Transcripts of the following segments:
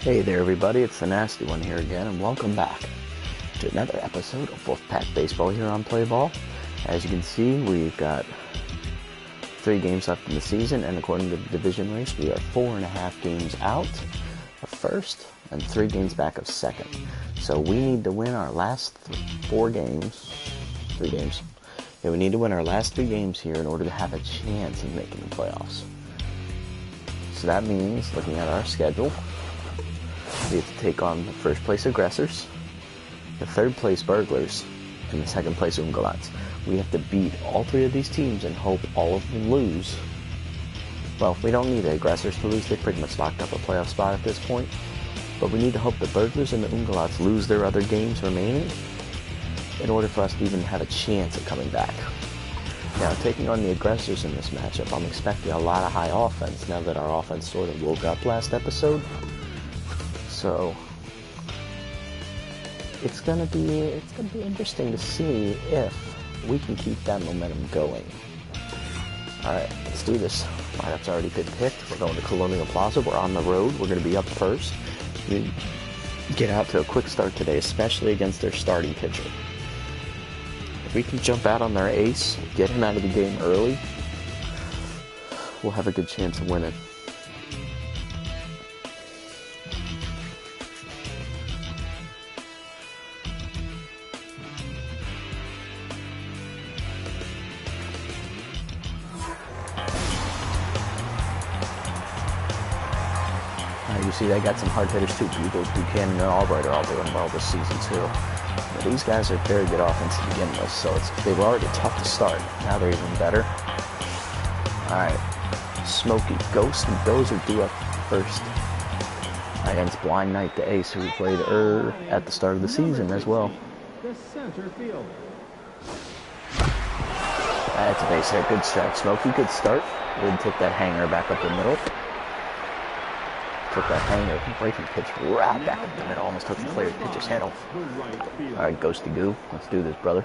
Hey there everybody, it's the Nasty One here again, and welcome back to another episode of Wolfpack Baseball here on Play Ball. As you can see, we've got 3 games left in the season, and according to the division race, we are 4.5 games out of first and 3 games back of second. So we need to win our last 3 games. Yeah, we need to win our last 3 games here in order to have a chance of making the playoffs. So that means, looking at our schedule, we have to take on the first place aggressors, the third place burglars, and the second place ungulats. We have to beat all 3 of these teams and hope all of them lose. Well, we don't need the aggressors to lose. They pretty much locked up a playoff spot at this point. But we need to hope the burglars and the ungulats lose their other games remaining in order for us to even have a chance at coming back. Now, taking on the aggressors in this matchup, I'm expecting a lot of high offense now that our offense sort of woke up last episode. So it's gonna be interesting to see if we can keep that momentum going. Alright, let's do this. Lineup's already been picked. We're going to Colonial Plaza. We're on the road. We're gonna be up first. We get out to a quick start today, especially against their starting pitcher. If we can jump out on their ace, get him out of the game early, we'll have a good chance of winning. You see, they got some hard hitters too. Buchanan and Albright are all doing well this season too. But these guys are very good offense to begin with, so they were already tough to start. Now they're even better. Alright, Smokey, Ghost, and Dozer due up first against Blind Knight, the ace, who we played at the start of the season as well. That's a base hit, good strike. Smokey, good start. Would take that hanger back up the middle. Took that hanger, breaking pitch right back up the middle, almost took the clear pitcher's head off. Alright, Ghosty Goo, let's do this, brother.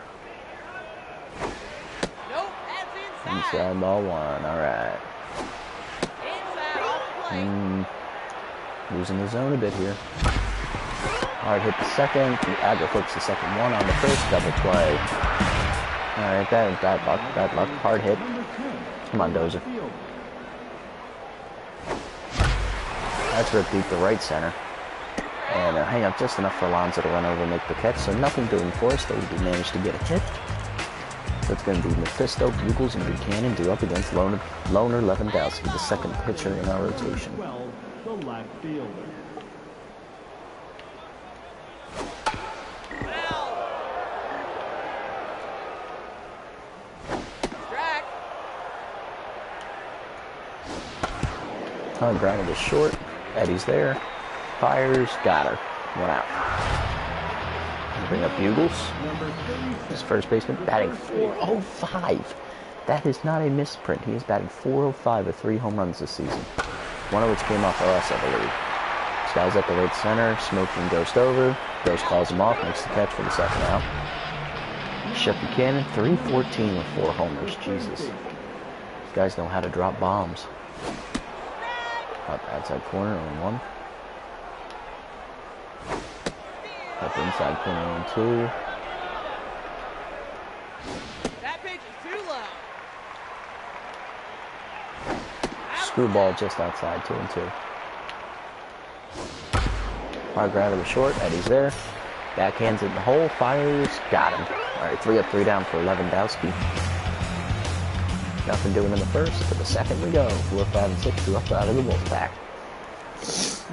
Inside ball 1, alright. Losing the zone a bit here. Alright, hit the second, the aggro hooks the second one on the first, double play. Alright, bad luck, hard hit. Come on, Dozer. That's ripped deep to right center. And hang up just enough for Alonzo to run over and make the catch. So nothing doing for us, though we did manage to get a hit. So it's going to be Mephisto, Bugles, and Buchanan due up against Loner Lewandowski, the second pitcher in our rotation. Grounded is short. Eddie's there. Fires. Got her. 1 out. Bring up Bugles. His first baseman batting .405. That is not a misprint. He is batting .405 with 3 home runs this season. One of which came off of us, I believe. This guy's at the right center. Smoking Ghost over. Ghost calls him off. Makes the catch for the second out. Shep Buchanan, .314 with 4 homers. Jesus. These guys know how to drop bombs. Up outside corner on 1. Up inside corner on 2. That pitch is too low. Screwball just outside 2-2. Hard ground to the short. Eddie's there. Backhands in the hole. Fires. Got him. Alright, 3 up, 3 down for Lewandowski. Nothing doing in the first. To the second we go. 4, 5, and 6. 2 up out of the Wolfpack.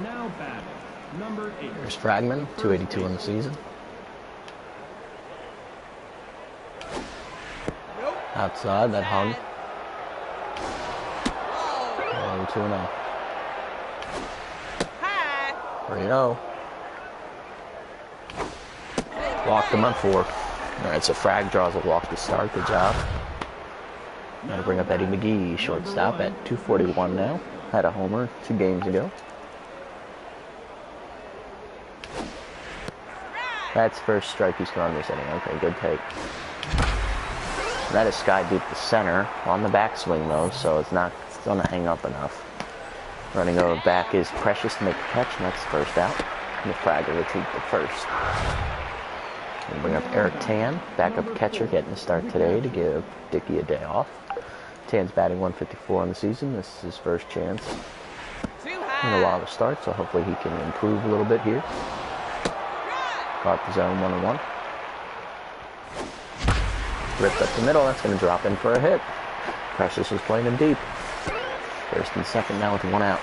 Now batting, number 8. There's Fragman, 282 in the season. Outside, that hung. 2-0. 3-0. Walked him on 4. Alright, so Frag draws a walk to start. Good job. Gotta bring up Eddie McGee, shortstop at 241 now. Had a homer 2 games ago. That's first strike he's throwing this inning. Okay, good take. That is sky deep to center on the backswing though, so it's not going to hang up enough. Running over back is Precious to make the catch, and that's the first out. And the Frag will retrieve the first. We'll bring up Eric Tan, backup catcher, getting a start today to give Dickey a day off. Tan's batting 154 on the season. This is his first chance in a while to start, so hopefully he can improve a little bit here. Caught the zone 1-1. Ripped up the middle, that's going to drop in for a hit. Precious was playing him deep. First and second now with one out.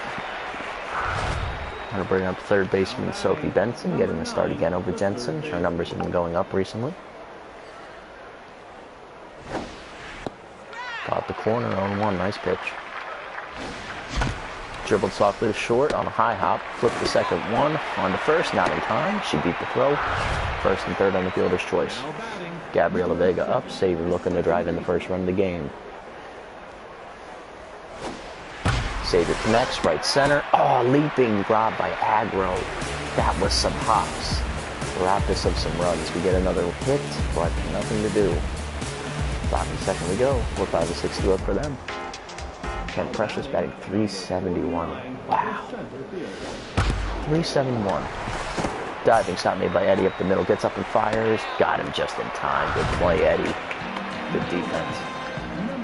I'm going to bring up third baseman Sophie Benson, getting the start again over Jensen. Her numbers have been going up recently. Caught the corner, 0-1, nice pitch. Dribbled softly to short on a high hop, flipped the second one, on to first, not in time. She beat the throw. First and third on the fielder's choice. Gabriela Vega up, Saver looking to drive in the first run of the game. Saver connects, right center. Oh, leaping robbed by Agro. That was some hops. Robbed us of some runs. We get another hit, but nothing to do. 5 and second we go. 4-5-6 up for them. Kent Precious batting 371. Wow. 371. Diving stop made by Eddie up the middle. Gets up and fires. Got him just in time. Good play, Eddie. Good defense.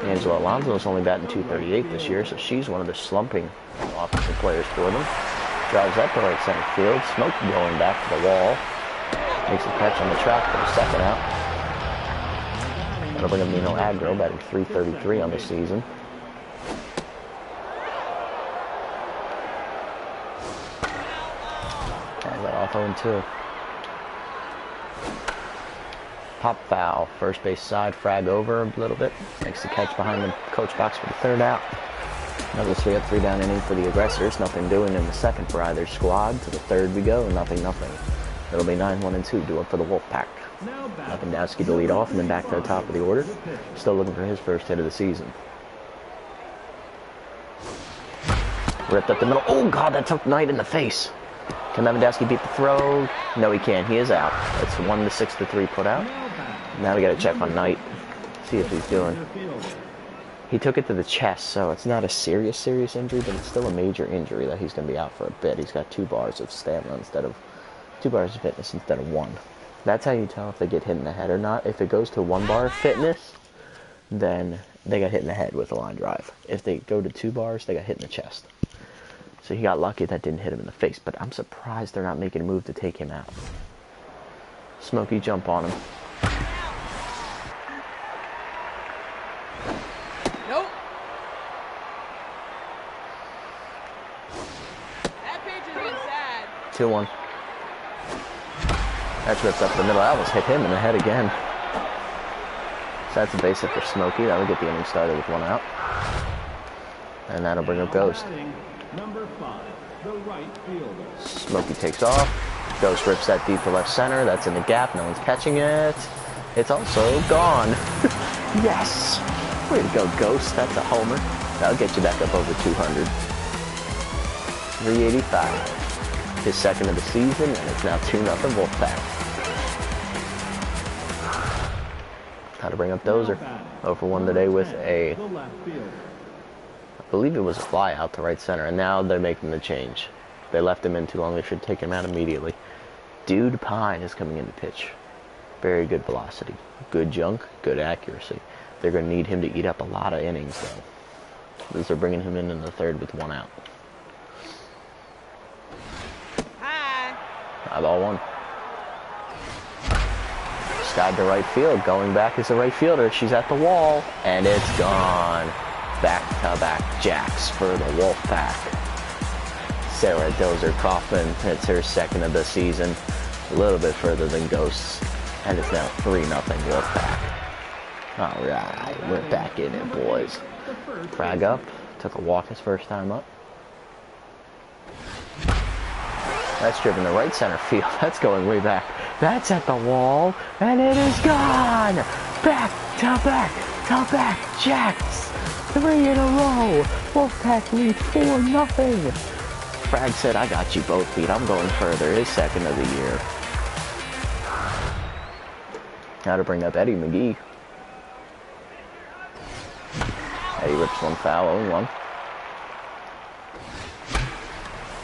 Angela Alonso is only batting 238 this year, so she's one of the slumping offensive players for them. Drives that to right center field. Smoke going back to the wall. Makes a catch on the track for the second out. That'll bring up Nino Agro, batting 333 on the season. And that off 0-2. Pop foul, first base side, Frag over a little bit. Makes the catch behind the coach box for the third out. Another 3-up, 3-down inning for the aggressors. Nothing doing in the second for either squad. To the third we go, nothing. It'll be 9-1-2, do it for the Wolfpack. Lewandowski to lead off and then back to the top of the order. Still looking for his first hit of the season. Ripped up the middle. Oh, God, that took Knight in the face. Can Lewandowski beat the throw? No, he can't. He is out. It's 1-6-3 put out. Now we got to check on Knight. See if he's doing. He took it to the chest, so it's not a serious injury, but it's still a major injury that he's going to be out for a bit. He's got 2 bars of stamina instead of 2 bars of fitness instead of 1. That's how you tell if they get hit in the head or not. If it goes to 1 bar of fitness, then they got hit in the head with a line drive. If they go to 2 bars, they got hit in the chest. So he got lucky that didn't hit him in the face, but I'm surprised they're not making a move to take him out. Smokey jump on him. Nope. That pitch is inside. 2-1. That's ripped up the middle. That almost hit him in the head again. So that's a base hit for Smokey. That'll get the inning started with 1 out. And that'll bring up Ghost. Number 5, the right fielder. Smokey takes off. Ghost rips that deep to left center. That's in the gap. No one's catching it. It's also gone. Yes! Way to go, Ghost. That's a homer. That'll get you back up over 200. 385. His second of the season, and it's now 2-0 Wolfpack. How to bring up Dozer. 0-for-1 today with a, I believe it was a fly out to right center, and now they're making the change. They left him in too long. They should take him out immediately. Dude Pine is coming in to pitch. Very good velocity. Good junk, good accuracy. They're going to need him to eat up a lot of innings, though. Because they're bringing him in the third with 1 out. Ball 1. Skied to right field. Going back is the right fielder. She's at the wall. And it's gone. Back-to-back jacks for the Wolfpack. Sarah Dozer Kaufman hits her second of the season. A little bit further than Ghosts. And it's now 3-0 Wolfpack. Alright, we're back in it, boys. Frag up. Took a walk his first time up. That's driven to right center field. That's going way back. That's at the wall, and it is gone! Back to back jacks! 3 in a row! Wolfpack leads 4-0. Frag said, I got you both beat. I'm going further. His second of the year. Now to bring up Eddie McGee. Eddie rips 1 foul, 0-1.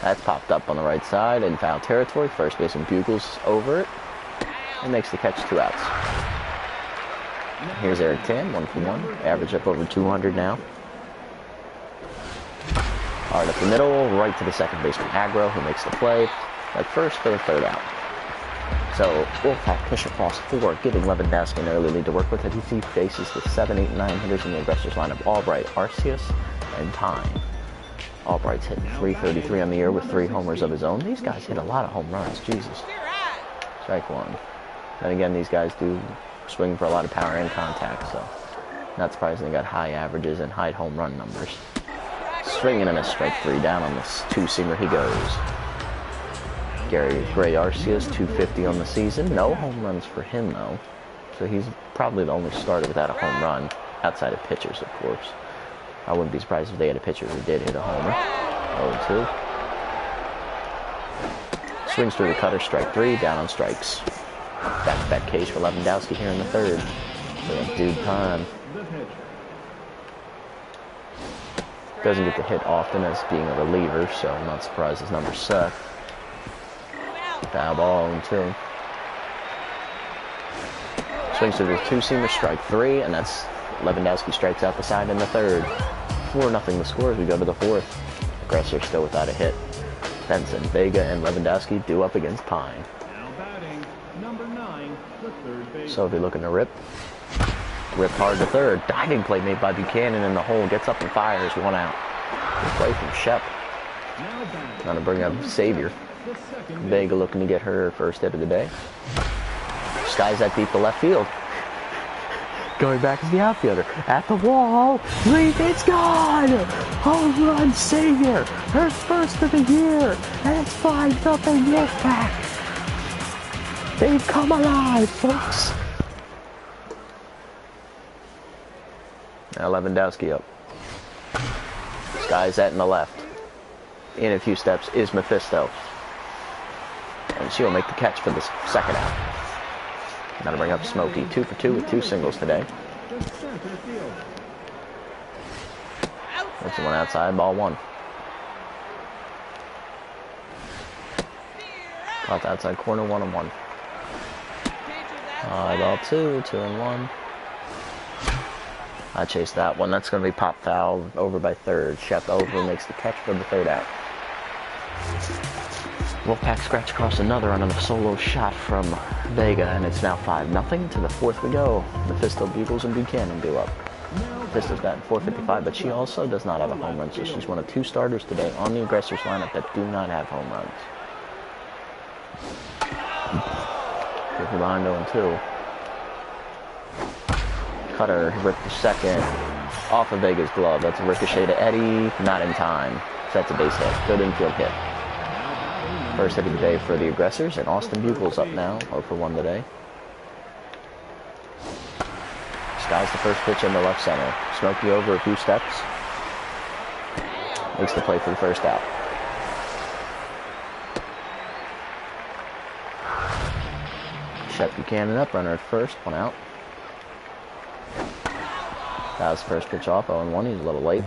That's popped up on the right side in foul territory. First baseman bugles over it and makes the catch, 2 outs. Here's Eric Tan, 1 for 1. Average up over 200 now. Hard up the middle, right to the second baseman Agro, who makes the play at first for the 3rd out. So Wolfpack push across 4, giving Lewandowski an early lead to work with as he faces the 7, 8, 9 hitters in the aggressors lineup: Albright, Arceus, and Pine. Albright's hitting .333 on the year with 3 homers of his own. These guys hit a lot of home runs. Jesus. Strike 1. Then again, these guys do swing for a lot of power and contact, so not surprising they got high averages and high home run numbers. Swinging and a strike 3 down on this 2-seamer he goes. Gary Gray Arceus, 250 on the season. No home runs for him, though. So he's probably the only starter without a home run, outside of pitchers, of course. I wouldn't be surprised if they had a pitcher who did hit a homer. 0-2. Swings through the cutter, strike 3, down on strikes. Back-to-back case for Lewandowski here in the 3rd. So dude time. Doesn't get the hit often as being a reliever, so I'm not surprised his numbers suck. Foul ball, 0-2. Swings to the 2-seamer, strike 3, and that's Lewandowski strikes out the side in the 3rd. 4-0 the score as we go to the 4th. Aggressor still without a hit. Benson, Vega, and Lewandowski due up against Pine. Now batting, number 9, the 3rd base. So if you're looking to rip hard to 3rd. Diving play made by Buchanan in the hole. Gets up and fires, 1 out. Good play from Shep. Trying to bring up Savior. Vega looking to get her first hit of the day. Skies that deep to left field. Going back as the outfielder. At the wall. Leap, it's gone! Home run Savior. Her first of the year. And it's 5-0 Wolfpack. They've come alive, folks. Now Lewandowski up. Skies that in the left. In a few steps is Mephisto. And she'll make the catch for the 2nd out. Gotta bring up Smokey. 2 for 2 with 2 singles today. That's the one outside, ball 1. Caught the outside corner, 1-1. Ball 2, 2-1. I chased that one. That's going to be pop foul over by 3rd. Shep over makes the catch for the 3rd out. Wolfpack scratch across another on a solo shot from Vega, and it's now 5-0. To the 4th we go. Mephisto, Bugles, and Buchanan do up. Mephisto's batting .455, but she also does not have a home run, so she's one of 2 starters today on the aggressors lineup that do not have home runs. Here's behind 0-2. Cutter ripped the 2nd off of Vega's glove. That's a ricochet to Eddie. Not in time. That's a base hit. Good infield hit. First hit of the day for the aggressors, and Austin Bugles up now, 0 for 1 today. Skies the first pitch in the left center. Smokey over a few steps. Makes the play for the 1st out. Shep Buchanan up, runner at 1st, 1 out. That was the first pitch off, 0-1. He's a little late.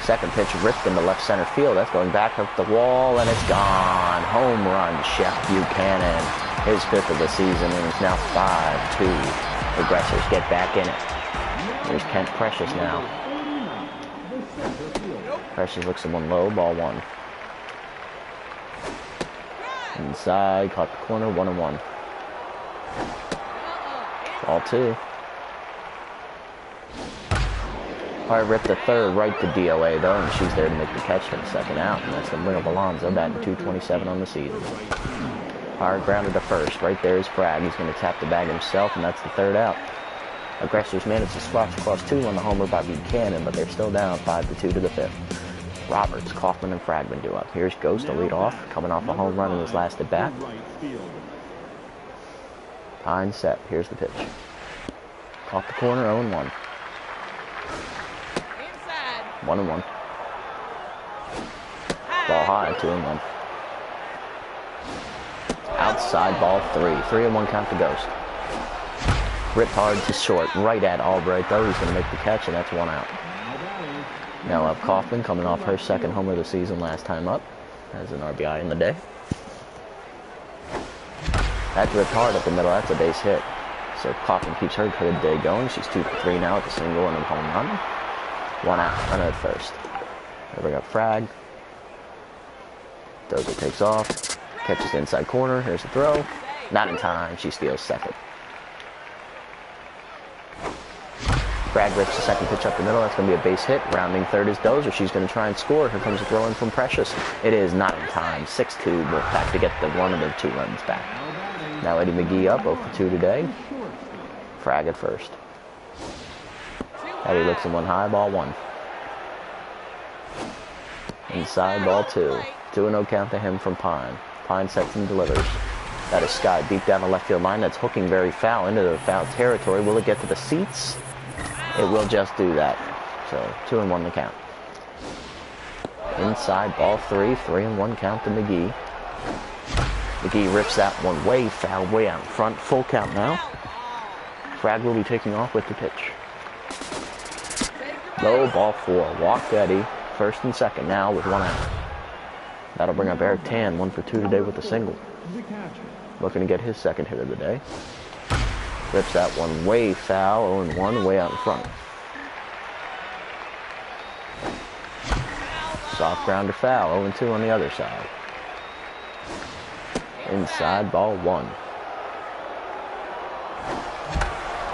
2nd pitch ripped into left center field. That's going back up the wall, and it's gone. Home run, Shep Buchanan. His 5th of the season, and it's now 5-2. The aggressors get back in it. There's Kent Precious now. Precious looks at one low, ball 1. Inside, caught the corner, 1-1. Ball 2. Hard rip the 3rd, right to DOA though, and she's there to make the catch for the 2nd out, and that's going to bring up Alonzo, batting .227 on the season. Hard grounded to 1st, right there is Bragg. He's going to tap the bag himself, and that's the 3rd out. Aggressors managed to squash across 2 on the homer by Buchanan, but they're still down 5-2 to the 5th. Roberts, Kaufman, and Fragman do up. Here's Ghost to lead off, coming off a home run in his last at bat. Pine set. Here's the pitch. Off the corner, 0-1. 1-1. Ball high, 2-1. Outside, ball 3. 3-1 count to Ghost. Ripped hard to short, right at Albright though. He's going to make the catch, and that's 1 out. Now up Kaufman coming off her second homer of the season last time up. Has an RBI in the day. That's ripped hard up the middle. That's a base hit. So Kaufman keeps her good day going. She's 2 for 3 now with a single and a home run. 1 out. Runner at first. They bring up Frag. Dozer takes off. Catches the inside corner. Here's the throw. Not in time. She steals second. Frag rips the second pitch up the middle. That's going to be a base hit. Rounding third is Dozer. She's going to try and score. Here comes a throw in from Precious. It is not in time. 6-2. Wolfpack to get the one of their 2 runs back. Now Eddie McGee up 0 for 2 today. Frag at first. Eddie looks in one high, ball 1. Inside, ball 2. 2-0 count to him from Pine. Pine sets and delivers. That is Sky deep down the left field line. That's hooking very foul into the foul territory. Will it get to the seats? It will just do that. So 2-1 the count. Inside, ball 3. 3-1 count to McGee. McGee rips that one way foul, way out in front. Full count now. Frag will be taking off with the pitch. Low, ball 4. Walked Eddie. First and second now with 1 out. That'll bring up Eric Tan, 1 for 2 today with a single. Looking to get his second hit of the day. Rips that one way foul, 0-1, way out in front. Soft grounder foul, 0-2 on the other side. Inside, ball 1.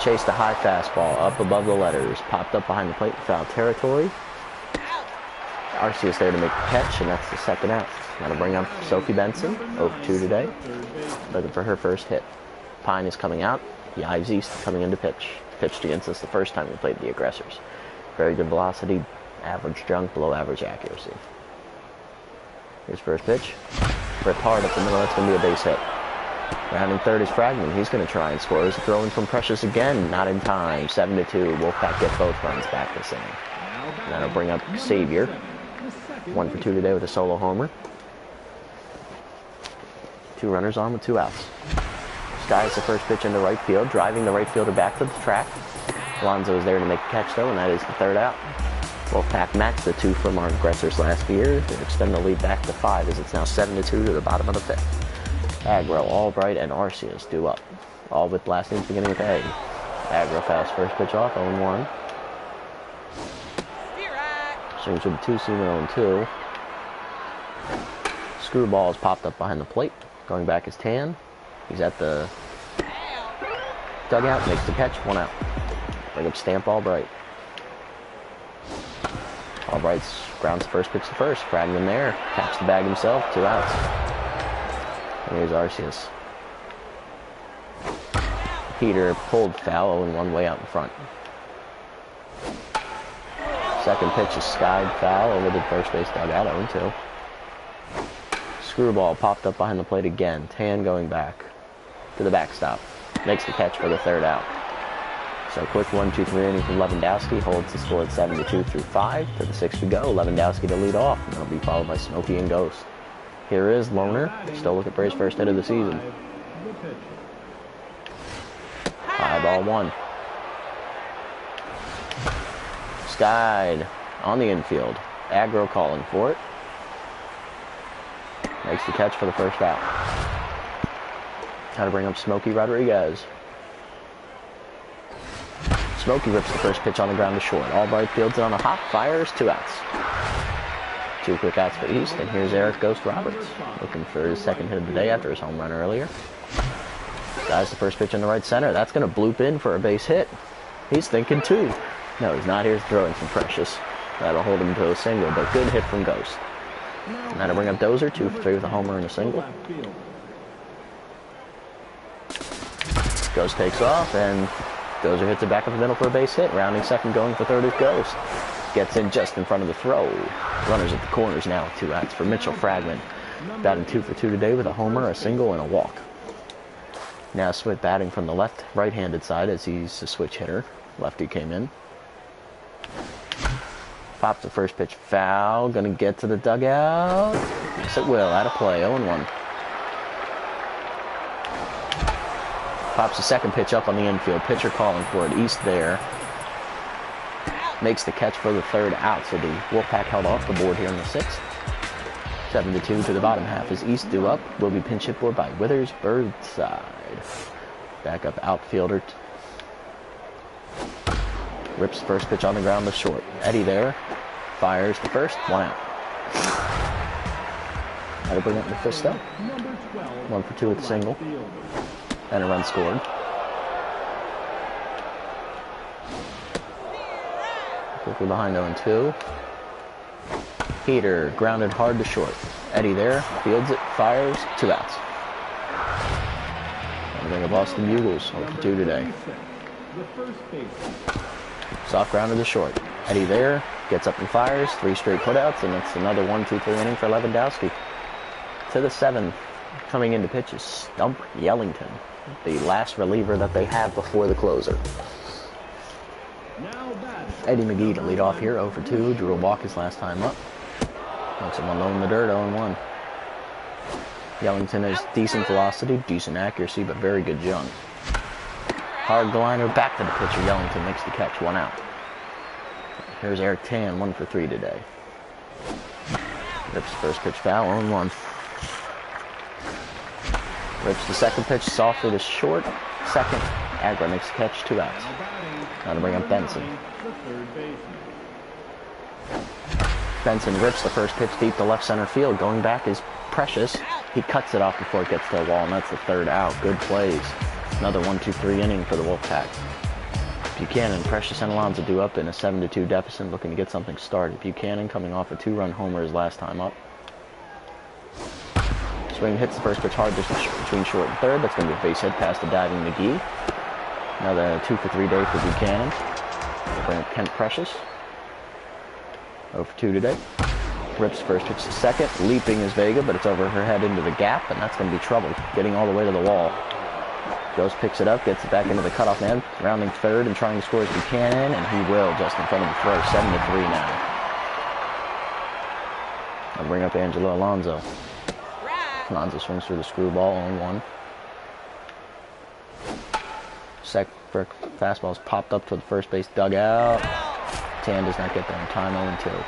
Chased a high fastball up above the letters. Popped up behind the plate in foul territory. Arceus there to make the catch, and that's the second out. That'll bring up Sophie Benson, 0 for 2 today. Looking for her first hit. Pine is coming out. Yives East coming into pitch. Pitched against us the first time we played the Aggressors. Very good velocity, average junk, below average accuracy. Here's first pitch. Ripped hard up the middle. That's going to be a base hit. Rounding third is Fragman. He's going to try and score. There's a throw in from Precious again. Not in time. 7-2. Wolfpack get both runs back this inning. And that'll bring up Savior. 1 for 2 today with a solo homer. 2 runners on with 2 outs. Sky is the first pitch into right field, driving the right fielder back to the track. Alonzo is there to make the catch though, and that is the third out. Wolfpack matched the 2 from our Aggressors last year to extend the lead back to 5 as it's now 7-2 to the bottom of the 5th. Agro, Albright, and Arceus due up. All with last names beginning with A. Agro fast first pitch off, 0-1. Swings with the 2-seam, 0-2. Screwball is popped up behind the plate. Going back is Tan. He's at the dugout, makes the catch, 1 out. Bring up Stamp Albright. Albright's grounds the first pitch to first. Fragman there. Catch the bag himself, 2 outs. And here's Arceus. Peter pulled foul, 0-1 way out in front. Second pitch is skied foul over the first base dugout, 0-2. Screwball popped up behind the plate again. Tan going back to the backstop. Makes the catch for the third out. So quick 1-2-3 inning from Lewandowski. Holds the score at 7-2 through 5. To the 6th we go. Lewandowski to lead off. And that'll be followed by Smokey and Ghost. Here is Loner. Still looking for his first hit of the season. High ball 1. Skied on the infield. Agro calling for it. Makes the catch for the first out. How to bring up Smokey Rodriguez. Smokey rips the first pitch on the ground to short. Albright fields it on a hop, fires, 2 outs. 2 quick outs for East, and here's Eric Ghost Roberts. Looking for his second hit of the day after his home run earlier. Guy's the first pitch in the right center. That's going to bloop in for a base hit. He's thinking 2. No, he's not. Here's throwing from Precious. That'll hold him to a single, but good hit from Ghost. And that'll bring up Dozer, 2 for 3 with a homer and a single. Ghost takes off, and Dozer hits it back up the middle for a base hit. Rounding second, going for third is Ghost. Gets in just in front of the throw. Runners at the corners now with 2 outs for Mitchell Fragman. Batting 2 for 2 today with a homer, a single, and a walk. Now Smith batting from the right-handed side as he's a switch hitter. Lefty came in. Pops the first pitch foul. Gonna get to the dugout. Yes, it will. Out of play. 0-1. Pops the second pitch up on the infield. Pitcher calling for it. East there. makes the catch for the third out. So the Wolfpack held off the board here in the 6th. 7-2 to the bottom half as East due up. Will be pinch hit for by Withers Birdside. Backup outfielder. Rips first pitch on the ground to short. Eddie there. Fires the first. 1 out. That'll bring up the fifth step. 1 for 2 with the single. And a run scored. Quickly behind 0-2. Heater grounded hard to short. Eddie there, fields it, fires, 2 outs. And bring a Boston Bugles, 1 for 2 today. Soft grounder to short. Eddie there, gets up and fires, 3 straight putouts, and it's another 1-2-3 inning for Lewandowski. To the 7th, coming into pitch is Stump Yellington, the last reliever that they have before the closer. Eddie McGee to lead off here, 0 for 2, drew a walk his last time up. Knocks him alone in the dirt, 0-1. Yellington has decent velocity, decent accuracy, but very good jump. Hard liner back to the pitcher. Yellington makes the catch, 1 out. Here's Eric Tan, 1 for 3 today. Rips first pitch foul, 0-1. Rips the second pitch, softly to short. Second, Agra makes the catch, 2 outs. Now to bring up Benson. Benson rips the first pitch deep to left center field. Going back is Precious. He cuts it off before it gets to the wall, and that's the 3rd out. Good plays. Another 1-2-3 inning for the Wolfpack. Buchanan, Precious, and Alonso due up in a 7-2 deficit, looking to get something started. Buchanan coming off a 2-run homer his last time up. Swing hits the first pitch hard just between short and third. That's going to be a base hit past the diving McGee. Another 2 for 3 day for Buchanan. Bring up Kent Precious. 0 for 2 today. Rips first pitch to second. Leaping is Vega, but it's over her head into the gap, and that's going to be trouble. Getting all the way to the wall. Goes, picks it up, gets it back into the cutoff man. Rounding third and trying to score is Buchanan, and he will just in front of the throw. 7-3 now. I'll bring up Angelo Alonso. Alonso swings through the screwball, 0-1. Fastball's popped up to the first base dugout. Tan does not get there in time, 0-2.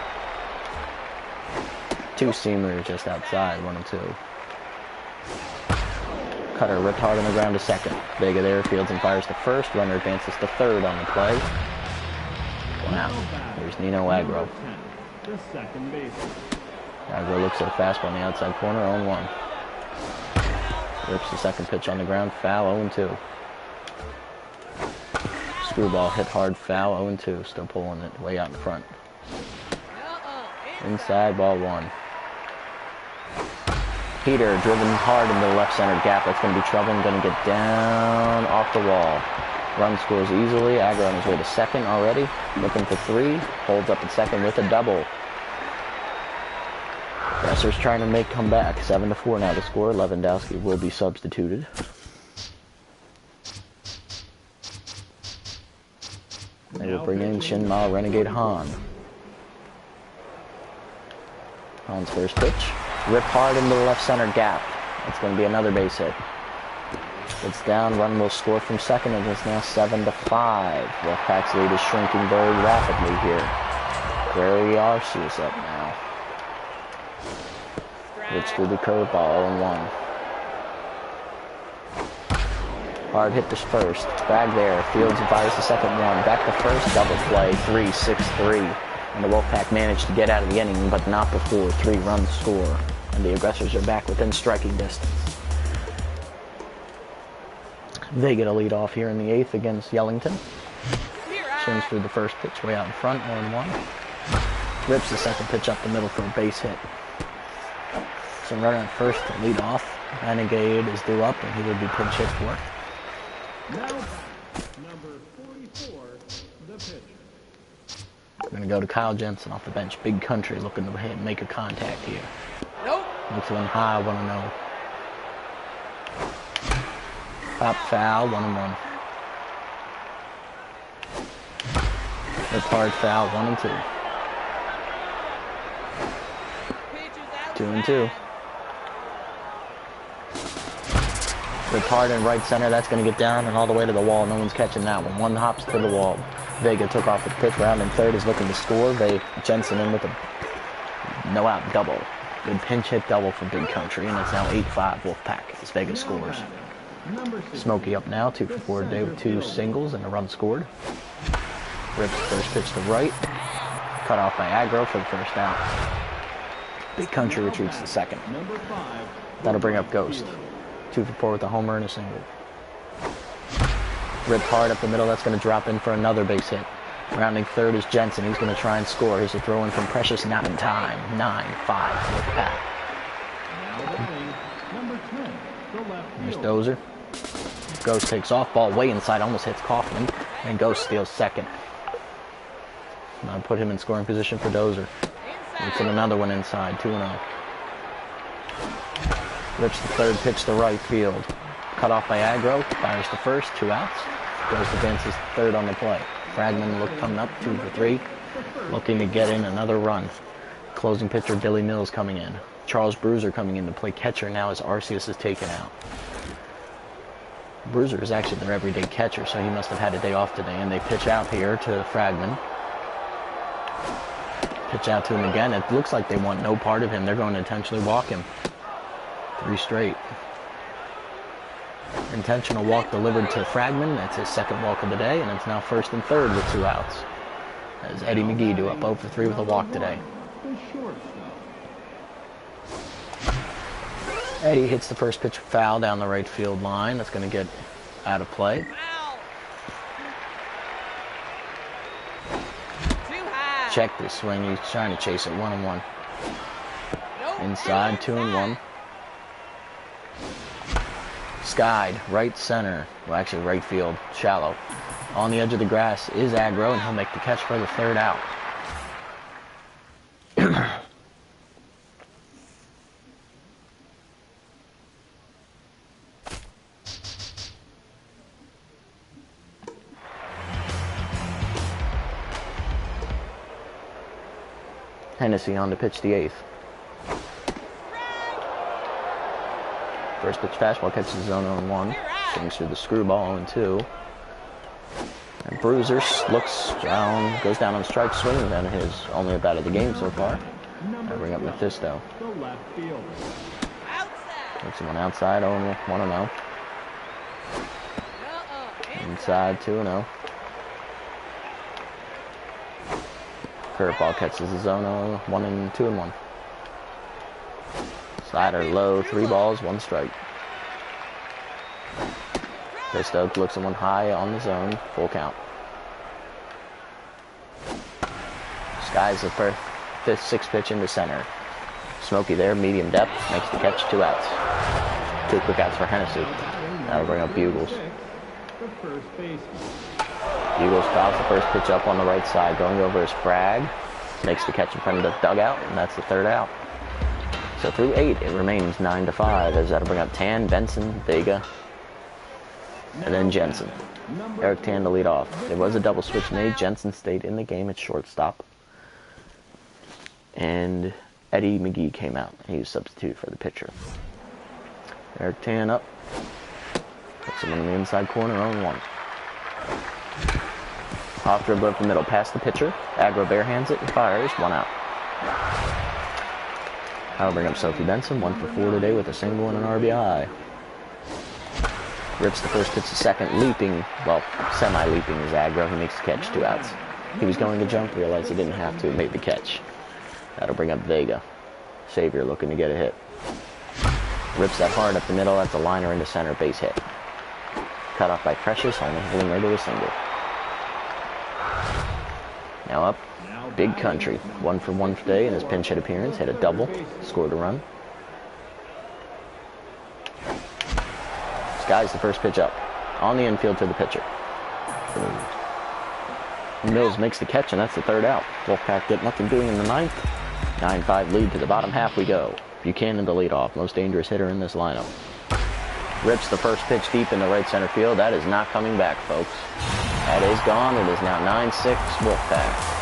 2 seamers just outside, 1-2. Cutter ripped hard on the ground to second. Vega there, fields and fires to first. Runner advances to third on the play. 1 out. Here's Nino Agro. Agro looks at a fastball on the outside corner, 0-1. Rips the second pitch on the ground, foul, 0-2. Screwball hit hard, foul, 0-2. Still pulling it way out in front. Inside, ball 1. Peter driven hard into the left center gap. That's going to be trouble. I'm going to get down off the wall. Run scores easily. Agro on his way to second already. Looking for 3. Holds up at second with a double. Presser's trying to make comeback. 7-4 now the score. Lewandowski will be substituted. They will bring in Shinma Renegade Han. Han's first pitch. Rip hard into the left center gap. That's going to be another base hit. It's down. Run will score from second, and it's now 7-5. Wolfpack's lead is shrinking very rapidly here. Prairie Arceus up now. Hits through the curveball, 0-1. Hard hit to first. Bag there. Fields and fires the second one. Back to first. Double play. 3-6-3. And the Wolfpack managed to get out of the inning, but not before 3 runs score. And the aggressors are back within striking distance. They get a lead off here in the 8th against Yellington. Swings through the first pitch way out in front, 1-1. Rips the second pitch up the middle for a base hit. So runner at first to lead off. Renegade is due up, and he would be pinch hit for. Now, number 44, the pitcher. We're going to go to Kyle Jensen off the bench. Big Country looking to make a contact here. Nope. Looks one high, 1-0. Pop foul, 1-1. Rip hard foul, 1-2. 2-2. Rip hard in right center. That's going to get down and all the way to the wall. No one's catching that one. One hops to the wall. Vega took off with the pitch. Round in third is looking to score. Jensen in with a no-out double. Good pinch hit double for Big Country, and it's now 8-5 Wolfpack as Vega scores. Smokey up now, 2 for 4 today with 2 singles and a run scored. Rips first pitch to right. Cut off by Aggro for the first out. Big Country retreats to second. That'll bring up Ghost. 2 for 4 with a homer and a single. Ripped hard up the middle. That's going to drop in for another base hit. Rounding third is Jensen. He's going to try and score. Here's a throw in from Precious. Not in time. 9-5 Wolfpack. Here's Dozer. Ghost takes off. Ball way inside. Almost hits Kaufman. And Ghost steals second. Now put him in scoring position for Dozer. It's in another one inside. 2-0. Rips the third pitch to right field. Cut off by Aggro. Fires to first. 2 outs. Ghost advances third on the play. Fragman coming up. 2 for 3. Looking to get in another run. Closing pitcher Billy Mills coming in. Charles Bruiser coming in to play catcher now as Arceus is taken out. Bruiser is actually their everyday catcher, so he must have had a day off today. And they pitch out here to Fragman. Pitch out to him again. It looks like they want no part of him. They're going to intentionally walk him. 3 straight. Intentional walk delivered to Fragman. That's his second walk of the day, and it's now first and third with 2 outs. As Eddie McGee do up 0 for 3 with a walk today. Eddie hits the first pitch foul down the right field line. That's going to get out of play. Check this swing. He's trying to chase it 1-1. Inside 2-1. Skied, right center. Well, actually right field, shallow. On the edge of the grass is Aggro, and he'll make the catch for the third out. Hennessy on to pitch the 8th. First pitch fastball catches his own 0-1. Swings through the screwball 0-2. And Bruiser looks down, goes down on strike, swinging on his only at bat of the game so far. I'll bring up Mephisto. Takes him one outside, 1-0. Inside 2-0. Curveball catches his own 2-1. Slider low, 3 balls, 1 strike. Mephisto looks at one high on the zone, full count. Skies the 6th pitch into center. Smokey there, medium depth, makes the catch, 2 outs. 2 quick outs for Hennessy. That'll bring up Bugles. Bugles fouls the first pitch up on the right side, going over his Frag. Makes the catch in front of the dugout, and that's the third out. So through 8, it remains 9-5, as that'll bring up Tan, Benson, Vega, and then Jensen. Eric Tan to lead off. There was a double switch made. Jensen stayed in the game at shortstop. And Eddie McGee came out. He was substituted for the pitcher. Eric Tan up. Puts him in the inside corner, 0-1. Off dribble up the middle, past the pitcher. Aggro barehands it and fires, 1 out. I'll bring up Sophie Benson, 1 for 4 today with a single and an RBI. Rips the first pitch to second, leaping, well, semi-leaping is Aggro. He makes the catch, 2 outs. He was going to jump, realized he didn't have to, made the catch. That'll bring up Vega. Xavier looking to get a hit. Rips that hard up the middle, that's a liner into center, base hit. Cut off by Precious, only hitting right to a single. Now up, Big Country. 1 for 1 today in his pinch hit appearance. Hit a double, scored a run. Skies the first pitch up. On the infield to the pitcher. Mills makes the catch, and that's the third out. Wolfpack get nothing doing in the 9th. 9-5 lead to the bottom half we go. Buchanan the leadoff, most dangerous hitter in this lineup. Rips the first pitch deep in the right center field. That is not coming back, folks. That is gone. It is now 9-6 Wolfpack.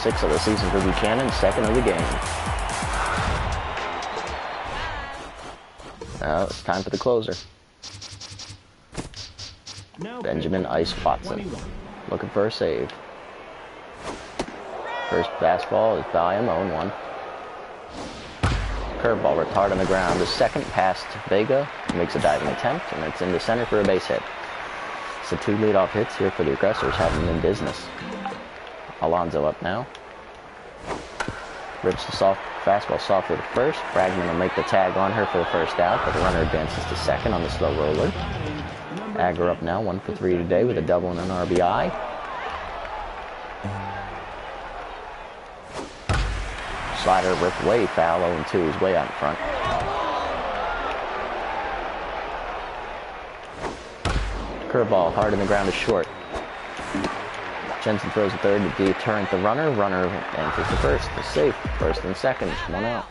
6th of the season for Buchanan, 2nd of the game. Now it's time for the closer. Benjamin Ice Watson. looking for a save. First fastball is by him, 0-1. Curveball retired on the ground. The second pass to Vega makes a diving attempt, and it's into center for a base hit. So 2 leadoff hits here for the aggressors, having them in business. Alonso up now. Rips the fastball softly to first. Bragman will make the tag on her for the first out, but the runner advances to second on the slow roller. Agger up now, 1 for 3 today with a double and an RBI. Slider ripped way foul, 0-2. He's way out in front. Curveball hard in the ground is short. Jensen throws a third to deterrent the runner. Runner enters the first. Is safe. First and second. 1 out.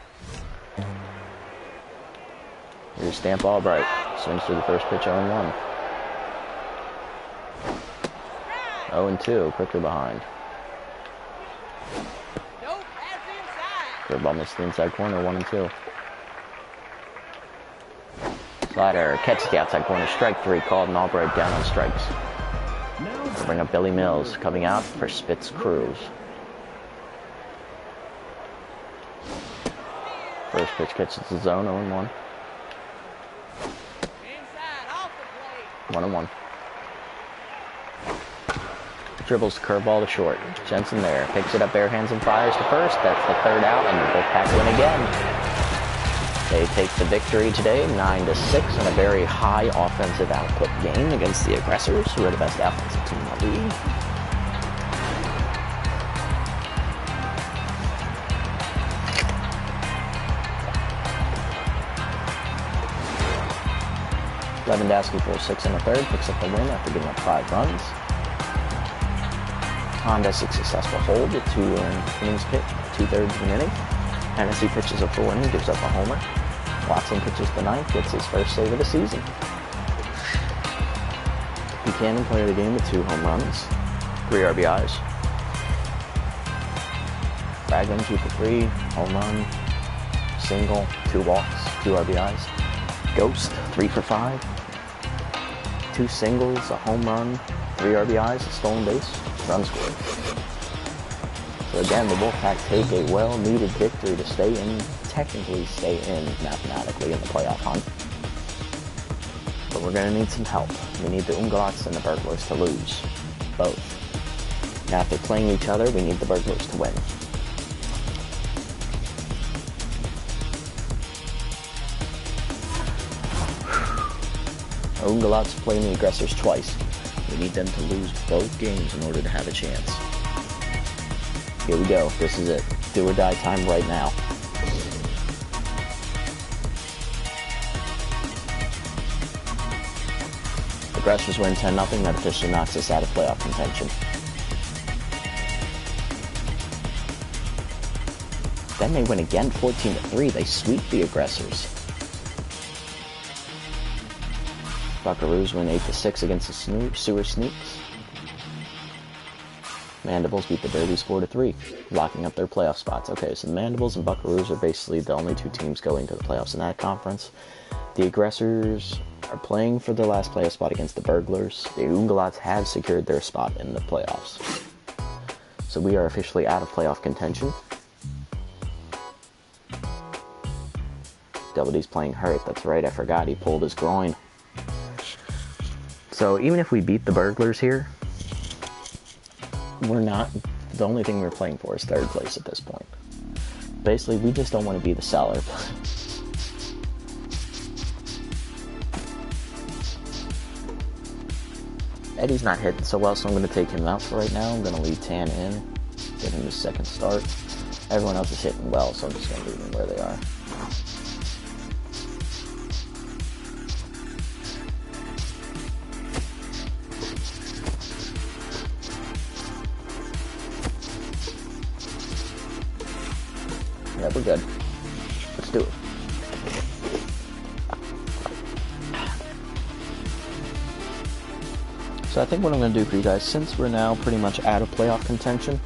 Here's Stamp Albright. Swings through the first pitch, 0-1. 0-2. Quickly behind. Curveball missed the inside corner, 1-2. Slider catches the outside corner, strike 3 called, and Albright down on strikes. We'll bring up Billy Mills coming out for Spitz Cruz. First pitch catches the zone, 0-1. 1-1. Dribbles the curveball to short. Jensen there. Picks it up bare hands and fires to first. That's the third out, and the Wolfpack win again. They take the victory today, 9-6, in a very high offensive output game against the aggressors, who are the best offensive team in the league. Lewandowski for 6 1/3, picks up the win after giving up 5 runs. Honda 6 successful hold, a 2 innings pitch, 2/3 of an inning. Hennessy pitches a full inning, gives up a homer. Watson pitches the 9th, gets his first save of the season. Buchanan player of the game with 2 home runs, 3 RBIs. Bragman 2 for 3, home run, single, 2 walks, 2 RBIs. Ghost 3 for 5, 2 singles, a home run, 3 RBIs, a stolen base, run scored. So again, the Wolfpack take a well-needed victory to technically stay in mathematically in the playoff hunt. But we're going to need some help. We need the Ungolots and the Burglars to lose. Both. Now, if they're playing each other, we need the Burglars to win. Our Ungolots playing the aggressors twice. We need them to lose both games in order to have a chance. Here we go. This is it. Do or die time right now. Aggressors win 10-0. That officially knocks us out of playoff contention. Then they win again 14-3. They sweep the aggressors. Buckaroos win 8-6 against the Sewer Sneaks. Mandibles beat the Derbies 4-3, locking up their playoff spots. Okay, so the Mandibles and Buckaroos are basically the only 2 teams going to the playoffs in that conference. The aggressors are playing for their last playoff spot against the Burglars. The Ungolots have secured their spot in the playoffs. So we are officially out of playoff contention. Double D's playing hurt. That's right, I forgot he pulled his groin. So even if we beat the Burglars here, we're not, the only thing we're playing for is 3rd place at this point. Basically, we just don't want to be the seller. Eddie's not hitting so well, so I'm going to take him out for right now. I'm going to leave Tan in, get him his 2nd start. Everyone else is hitting well, so I'm just going to leave them where they are. Yeah, we're good. Let's do it. So I think what I'm going to do for you guys, since we're now pretty much out of playoff contention,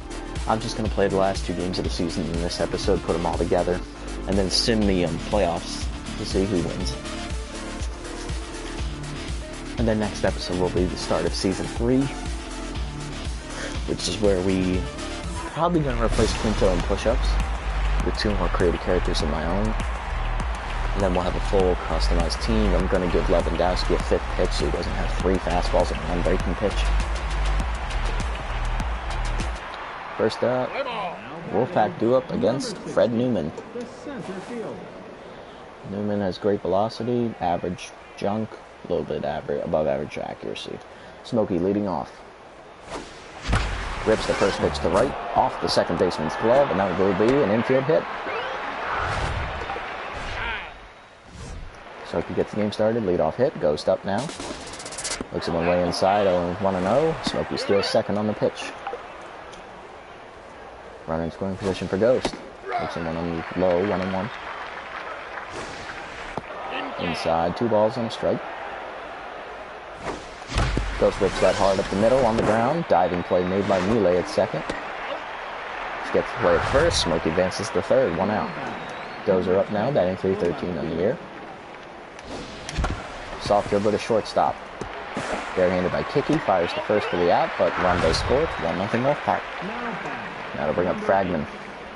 I'm just going to play the last 2 games of the season in this episode, put them all together, and then sim the playoffs to see who wins. And then next episode will be the start of Season 3. which is where we probably going to replace Quinto in push-ups with 2 more creative characters of my own. And then we'll have a full customized team. I'm going to give Lewandowski a 5th pitch so he doesn't have 3 fastballs and 1 breaking pitch. First up, Wolfpack due up against Fred Newman. The center fielder. Newman has great velocity, average junk, a little bit above average accuracy. Smokey leading off. Rips the first pitch to right, off the second baseman's glove, and that will be an infield hit. Smokey gets the game started, leadoff hit, Ghost up now. Looks at one way inside, 1-0. Smokey steals second on the pitch. Runner in scoring position for Ghost. Looks at one on the low, 1-1. Inside, 2 balls and a strike. Ghost rips that hard up the middle on the ground. Diving play made by Mile at second. Gets the play at first. Smokey advances to third, 1 out. Dozer up now, batting .313 on the year. Soft dribbler to shortstop. Barehanded by Kiki, fires to first for the out, but run does score. It's 1-0 Wolfpack. Now to bring up Fragman.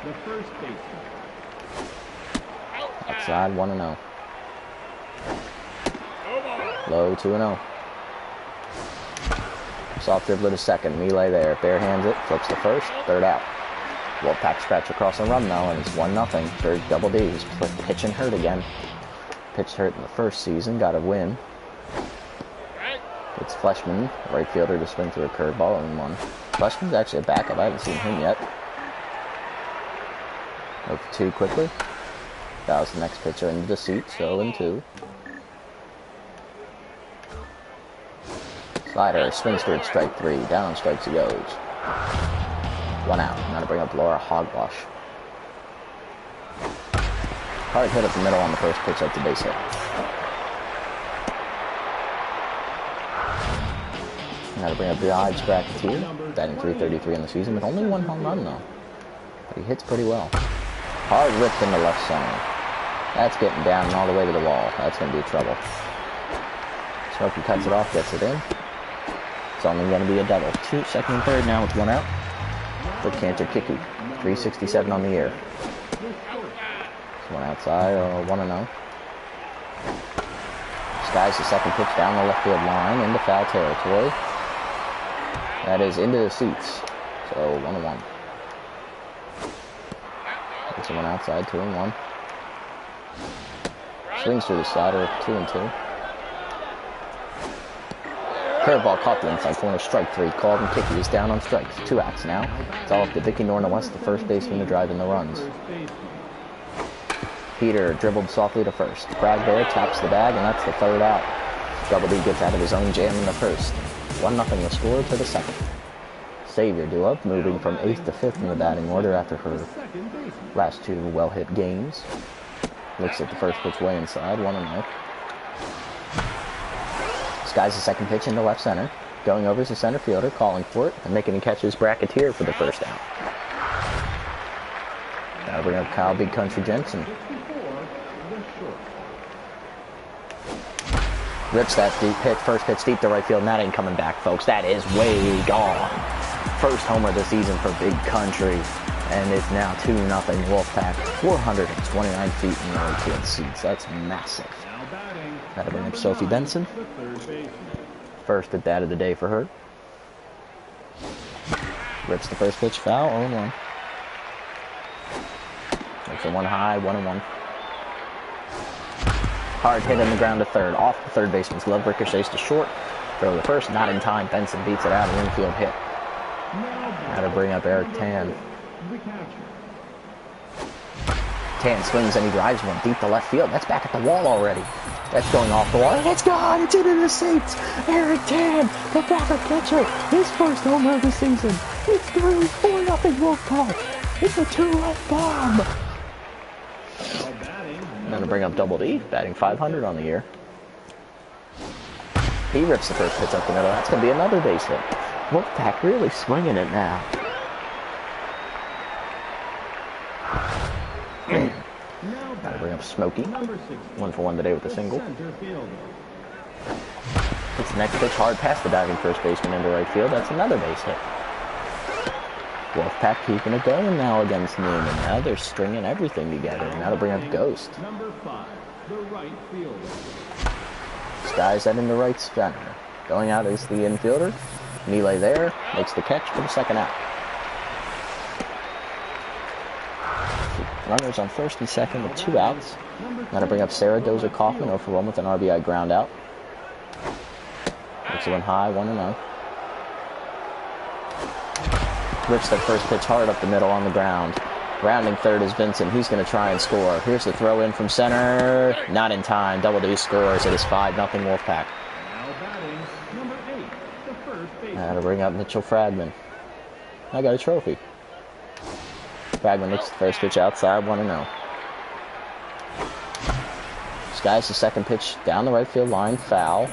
The first baseman. Outside, 1-0. Low, 2-0. Soft dribbler to second. Mile there. Barehands it. Flips to first. Third out. Wolfpack scratch across the run now, and it's 1-0. Third double D. He's pitching hurt again. Pitched hurt in the first season. Got a win. It's Fleshman, right fielder, to swing through a curveball and 1. Fleshman's actually a backup. I haven't seen him yet. 0-2 quickly. That was the next pitcher into the seat. So 0-2. Slider, swings through at strike 3. Down on strikes he goes. 1 out. Now to bring up Laura Hogwash. Hard hit up the middle on the first pitch. That's a base hit. Now to bring up the odds bracketeer. Batting .333 in the season with only 1 home run though. But he hits pretty well. Hard lift into left center. That's getting down and all the way to the wall. That's going to be trouble. Smokey cuts it off, gets it in. It's only going to be a double. 2, second and third now with 1 out. For Cantor Kiki. .367 on the year. One outside, 1-0. Skies the second pitch down the left field line into foul territory. That is into the seats. So 1-1. It's one outside, 2-1. Swings through the slider, 2-2. Curveball caught the inside corner, strike 3. Called and Kiki is down on strikes. 2 outs now. It's all up to Vicky Norna West, the first baseman, to drive in the runs. Peter dribbled softly to first. Brad there taps the bag, and that's the third out. Double D gets out of his own jam in the first. 1-0 the score to the second. Savior due up, moving from 8th to 5th in the batting order after her last 2 well-hit games. Looks at the first pitch way inside, 1-0. Skies the second pitch into left center. Going over is the center fielder, calling for it, and making a catch his bracketeer for the first out. Now bring up Kyle Big Country Jensen. Rips that deep pitch, first pitch deep to right field, and that ain't coming back, folks. That is way gone. First homer of the season for Big Country, and it's now 2-0 Wolfpack. 429 feet in the right field seats. That's massive. That'll bring up Sophie Benson. First at bat of the day for her. Rips the first pitch, foul, 0-1. Makes it 1 high, 1-1. Hard hit on the ground to third. Off the third baseman's glove, ricochets to short. Throw to first, not in time. Benson beats it out, an infield hit. Now to bring up Eric Tan. Tan swings and he drives one deep to left field. That's back at the wall already. That's going off the wall. And it's gone. It's into the seats. Eric Tan, the backup catcher. His first homer of the season. It's through 4-0 Wolfpack. It's a 2-run bomb. Now to bring up Double D, batting .500 on the year. He rips the first pitch up the middle. That's going to be another base hit. Wolfpack really swinging it now. Gotta bring up Smokey. 1 for 1 today with a single. It's the next pitch hard past the diving first baseman into right field. That's another base hit. Wolfpack keeping it going now against Newman. Now they're stringing everything together. Now to bring up Ghost. Number 5, the right fielder. Skies that into right center. Going out is the infielder. Melee there. Makes the catch for the second out. Runners on first and second with 2 outs. Now to bring up Sarah Dozer Kaufman, 0 for 1 with an RBI ground out. Looks one high, 1-0. Rips that first pitch hard up the middle on the ground. Rounding third is Vincent. He's going to try and score. Here's the throw in from center. Not in time. Double D scores. It is 5-0 Wolfpack. Now batting, number 8, the first baseman. Now to bring up Mitchell Fragman. I got a trophy. Fragman looks at the first pitch outside, 1-0. Skies the second pitch down the right field line, foul.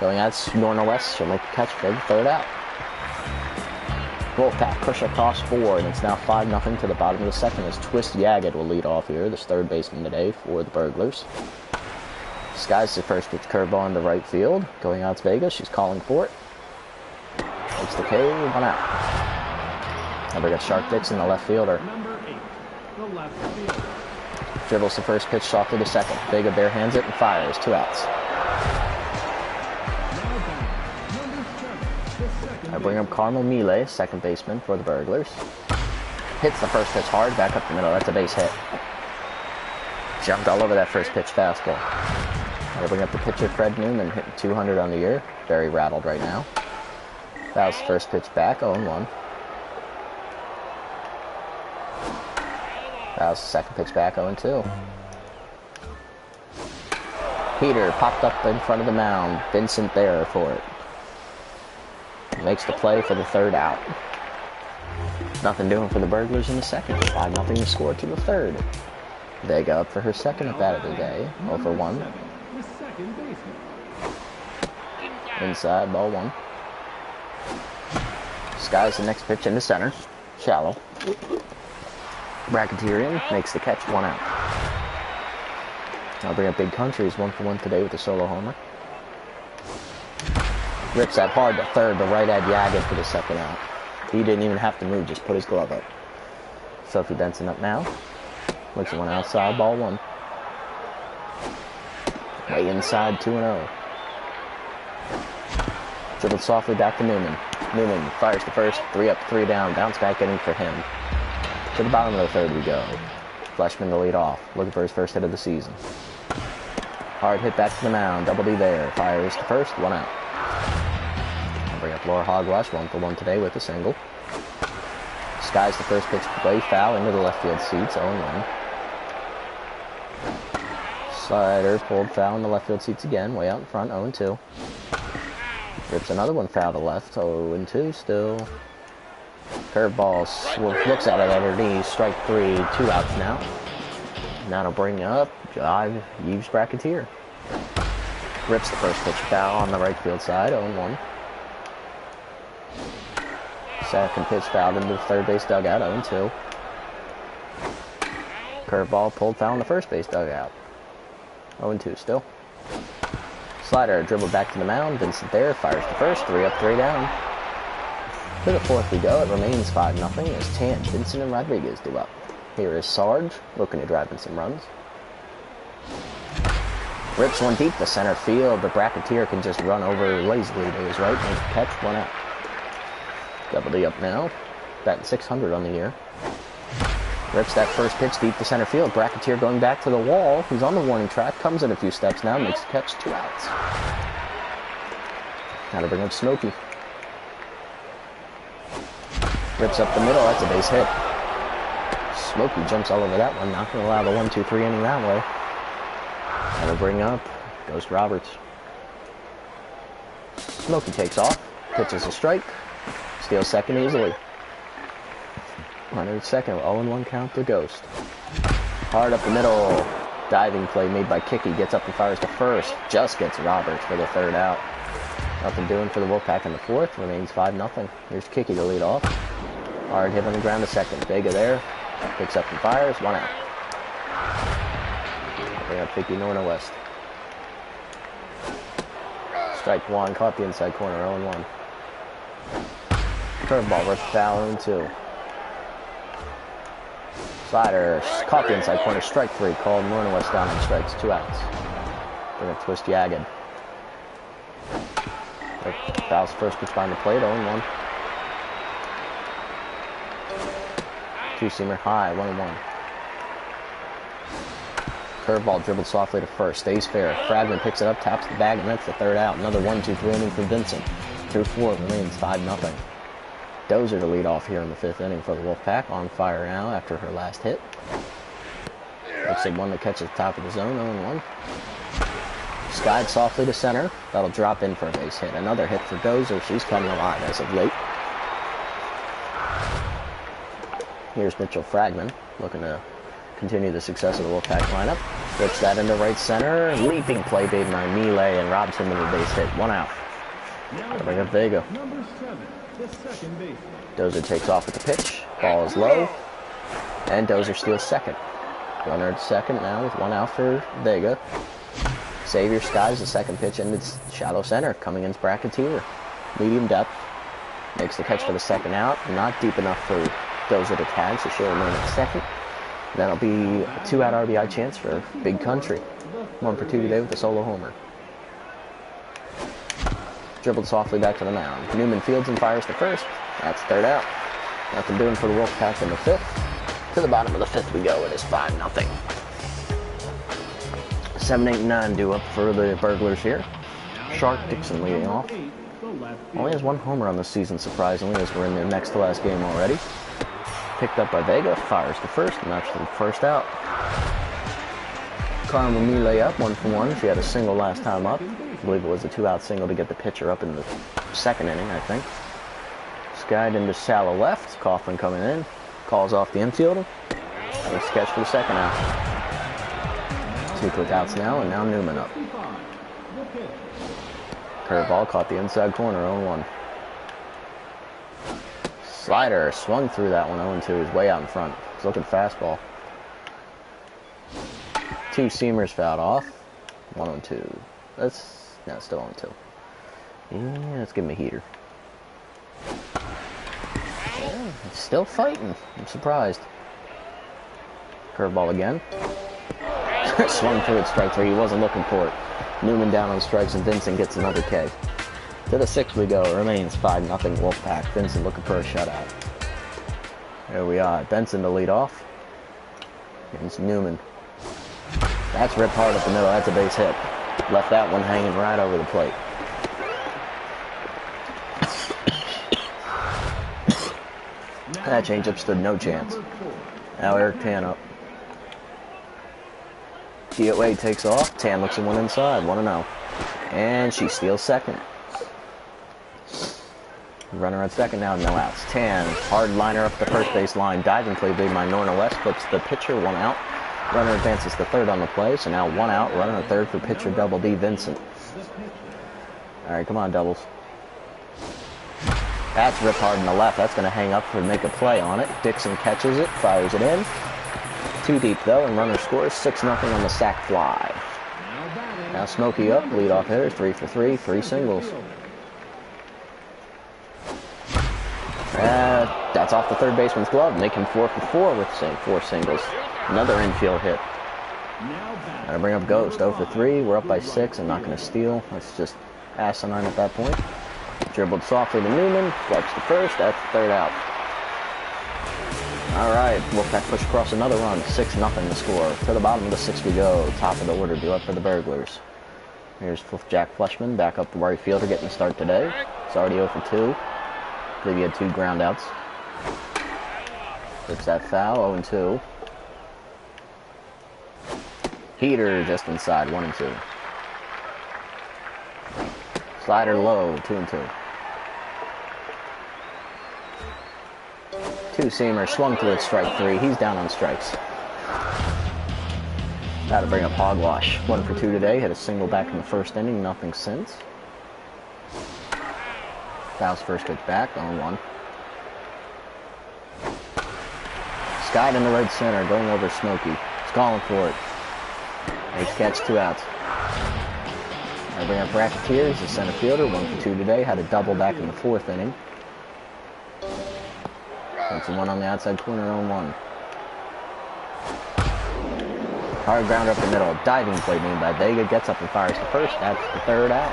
Going out north-west, she'll make the catch for the third out. Wolfpack push across 4, and it's now 5-0 to the bottom of the second as Twist Yagged will lead off here, this third baseman today for the Burglars. Skies the first pitch curveball into right field. Going out to Vegas, she's calling for it. Makes the K, 1 out. Now we got Shark Dixon, the left fielder. Number 8, the left fielder. Dribbles the first pitch softly to second. Vega barehands it and fires. 2 outs. I bring up Carmel Mile, second baseman for the Burglars. Hits the first pitch hard, back up the middle. That's a base hit. Jumped all over that first pitch fastball. I bring up the pitcher, Fred Newman, hitting 200 on the year. Very rattled right now. That was the first pitch back, 0-1. That was the second pitch back, 0-2. Peter popped up in front of the mound. Vincent there for it. Makes the play for the third out. Nothing doing for the Burglars in the second. 5-0 to score to the third. Vega up for her second at bat of the day. 0 for 1. The second baseman. Inside, ball 1. Skies the next pitch into center. Shallow. Bracketerian makes the catch, 1 out. I'll bring up Big Country. He's 1 for 1 today with a solo homer. Rips that hard to third, but right at Yagged for the second out. He didn't even have to move, just put his glove up. Sophie Benson up now. Looks at one outside, ball 1. Way inside, 2-0. Dribbled softly back to Newman. Newman fires the first, 3 up, 3 down. Bounce back inning for him. To the bottom of the third we go. Fleshman to lead off, looking for his first hit of the season. Hard hit back to the mound, double D there. Fires the first, 1 out. I'll bring up Laura Hogwash, 1 for 1 today with a single. Skies the first pitch way foul into the left field seats, 0-1. Slider pulled foul in the left field seats again, way out in front, 0-2. Rips another one foul to left, 0-2 still. Curveball, looks at it at her knees, strike 3, 2 outs now. Now to bring up Yves Bracketeer. Rips the first pitch foul on the right field side, 0-1. Second pitch fouled into the third base dugout, 0-2. Curveball pulled foul in the first base dugout, 0-2 still. Slider dribbled back to the mound, Vincent there, fires the first, 3 up, 3 down. To the fourth we go, it remains 5-0 as Tant, Vincent, and Rodriguez do up. Here is Sarge, looking to drive in some runs. Rips one deep to center field, but Bracketeer can just run over lazily to his right, make the catch, 1 out. Double D up now, batting 600 on the year. Rips that first pitch deep to center field. Bracketeer going back to the wall. He's on the warning track, comes in a few steps now, makes the catch, 2 outs. Now to bring up Smokey. Rips up the middle, that's a base hit. Smokey jumps all over that one, not going to allow the 1-2-3 inning that way. Now to bring up Ghost Roberts. Smokey takes off, pitches a strike, steals second easily. Runner at second, 0-1 count to Ghost. Hard up the middle, diving play made by Kiki, gets up and fires to first, just gets Roberts for the third out. Nothing doing for the Wolfpack in the fourth, remains 5-0. Here's Kiki to lead off. Hard hit on the ground to second, Vega there, picks up and fires, 1 out. Bring up Vicky Norna West. Strike 1, caught the inside corner, 0-1. Curveball versus foul 0-2. Slider caught the inside corner, strike 3. Called Northwest down on strikes, 2 outs. They're going to twist Jagged. Fouls first pitch behind the plate, 0-1. Two-seamer high, 1-1. Curveball dribbled softly to first, stays fair. Fragment picks it up, taps the bag, and that's the 3rd out. Another 1-2-3 inning for Vincent. 2-4 remains 5-0. Dozer to lead off here in the 5th inning for the Wolfpack. On fire now after her last hit. Looks like one to catch at the top of the zone, 0-1. Skied softly to center. That'll drop in for a base hit. Another hit for Dozer. She's coming alive as of late. Here's Mitchell Fragman looking to continue the success of the Wolfpack lineup. Flips that into right center. Leaping play made by Melee and robs him of a base hit. 1 out. That'll bring up Vega. Number 7, the second base. Dozer takes off with the pitch. Ball is low. And Dozer steals second. Runner at second now with 1 out for Vega. Xavier skies the second pitch into shallow center. Coming in's Bracketeer. Medium depth. Makes the catch for the 2nd out. Not deep enough for Dozer to tag, so she'll remain at second. That'll be a 2-out RBI chance for Big Country. 1 for 2 today with a solo homer. Dribbled softly back to the mound. Newman fields and fires to first. That's 3rd out. Nothing doing for the Wolfpack in the 5th. To the bottom of the 5th we go. It is 5-0. 7, 8, 9 due up for the Burglars here. Shark Dixon leading off. Only has 1 homer on the season, surprisingly, as we're in the next to last game already. Picked up by Vega, fires to first, and that's the 1st out. Karma Melee up, 1 for 1. She had a single last time up. I believe it was a 2-out single to get the pitcher up in the 2nd inning, I think. Skied into shallow left. Coughlin coming in. Calls off the infielder. Makes catch for the 2nd out. 2 quick outs now, and now Newman up. Curveball caught the inside corner, 0-1. Slider swung through that one, 0-2. He's way out in front. He's looking fastball. 2 seamers fouled off. 1-2. No, still 0-2. Yeah, let's give him a heater. Yeah, he's still fighting. I'm surprised. Curveball again. Swung through it, strike 3. He wasn't looking for it. Newman down on strikes, and Vincent gets another K. To the 6th we go. It remains 5-0 Wolfpack. Vincent looking for a shutout. There we are. Benson to lead off. It's Newman. That's ripped hard up the middle. That's a base hit. Left that one hanging right over the plate. That changeup stood no chance. Now Eric Tan up. DOA takes off. Tan looks at one inside. 1-0. And she steals second. Runner at second now, no outs. Tan, hard liner up the first base line. Diving play big by Norna West. Flips the pitcher, 1 out. Runner advances to 3rd on the play. So now 1 out. Runner at 3rd for pitcher Double D Vincent. All right, come on, doubles. That's ripped hard in the left. That's going to hang up to make a play on it. Dixon catches it, fires it in. 2 deep, though, and runner scores 6-0 on the sac fly. Now Smokey up, leadoff hitter, 3 for 3, 3 singles. That's off the 3rd baseman's glove, making 4 for 4 with 4 singles. Another infield hit. Gotta bring up Ghost, 0 for 3. We're up by 6. I'm not going to steal. That's just asinine at that point. Dribbled softly to Newman. Flips to first. That's the 3rd out. All right, Wolfpack push across another run. 6-0 the score. To the bottom of the 6th we go. Top of the order due up for the Burglars. Here's Jack Fleshman, back up the right fielder, getting the start today. It's already 0 for 2. I believe he had 2 ground outs. Flips that foul, 0-2. Heater just inside, 1-2. Slider low, 2-2. 2-seamer, swung through it, strike 3. He's down on strikes. That'll bring up Hogwash. 1 for 2 today. Hit a single back in the 1st inning, nothing since. Fouls first pitch back, 0-1. Skied in the right center, going over Smokey. He's calling for it. Makes catch, 2 outs. I'll bring up Bracketeer. He's a center fielder, 1 for 2 today. Had a double back in the 4th inning. That's the one on the outside corner, 0-1. Hard grounder up the middle. Diving play made by Vega. Gets up and fires the first. That's the third out.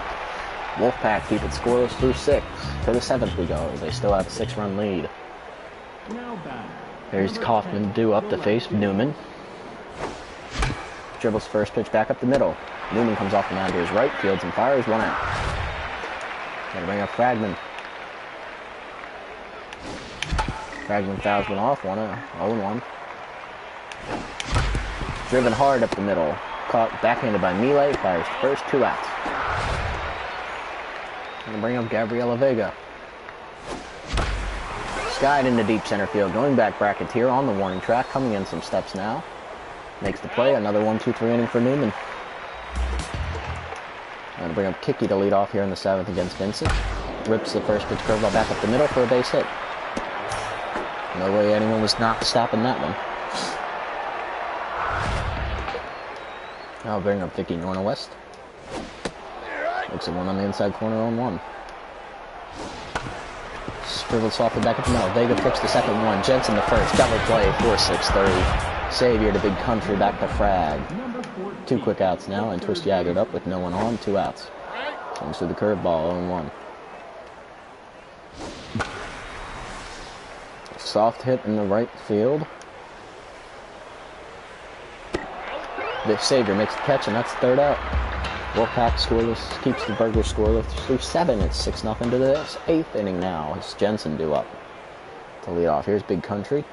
Wolfpack keep it scoreless through 6. To the 7th we go. They still have a 6-run lead. Here's Kaufman due up to face Newman. Dribbles first pitch back up the middle. Newman comes off the mound to his right. Fields and fires. 1 out. Gotta bring up Fragman. Fragman fouls one off. 0-1. Driven hard up the middle. Caught backhanded by Mile. Fires first. 2 outs. Gonna bring up Gabriela Vega. Skied into deep center field. Going back Bracketeer on the warning track. Coming in some steps now. Makes the play. Another 1-2-3 inning for Newman. Gonna bring up Kiki to lead off here in the 7th against Vincent. Rips the first pitch curveball back up the middle for a base hit. No way anyone was not stopping that one. I'll bring up Vicky Norna West. Looks at one on the inside corner, 0-1. Scribbled softly back up the middle. Vega flips the second one. Jensen the first. Double play, 4-6-30. Savior to Big Country, back to Frag. 2 quick outs now, and Twist Jaggered up with no one on. 2 outs. Comes through the curveball, 0-1. Soft hit in the right field. The Savior makes the catch, and that's the 3rd out. Wolfpack scoreless, keeps the Burgers scoreless through 7. It's 6-0 to the 8th inning now. It's Jensen due up to lead off. Here's Big Country.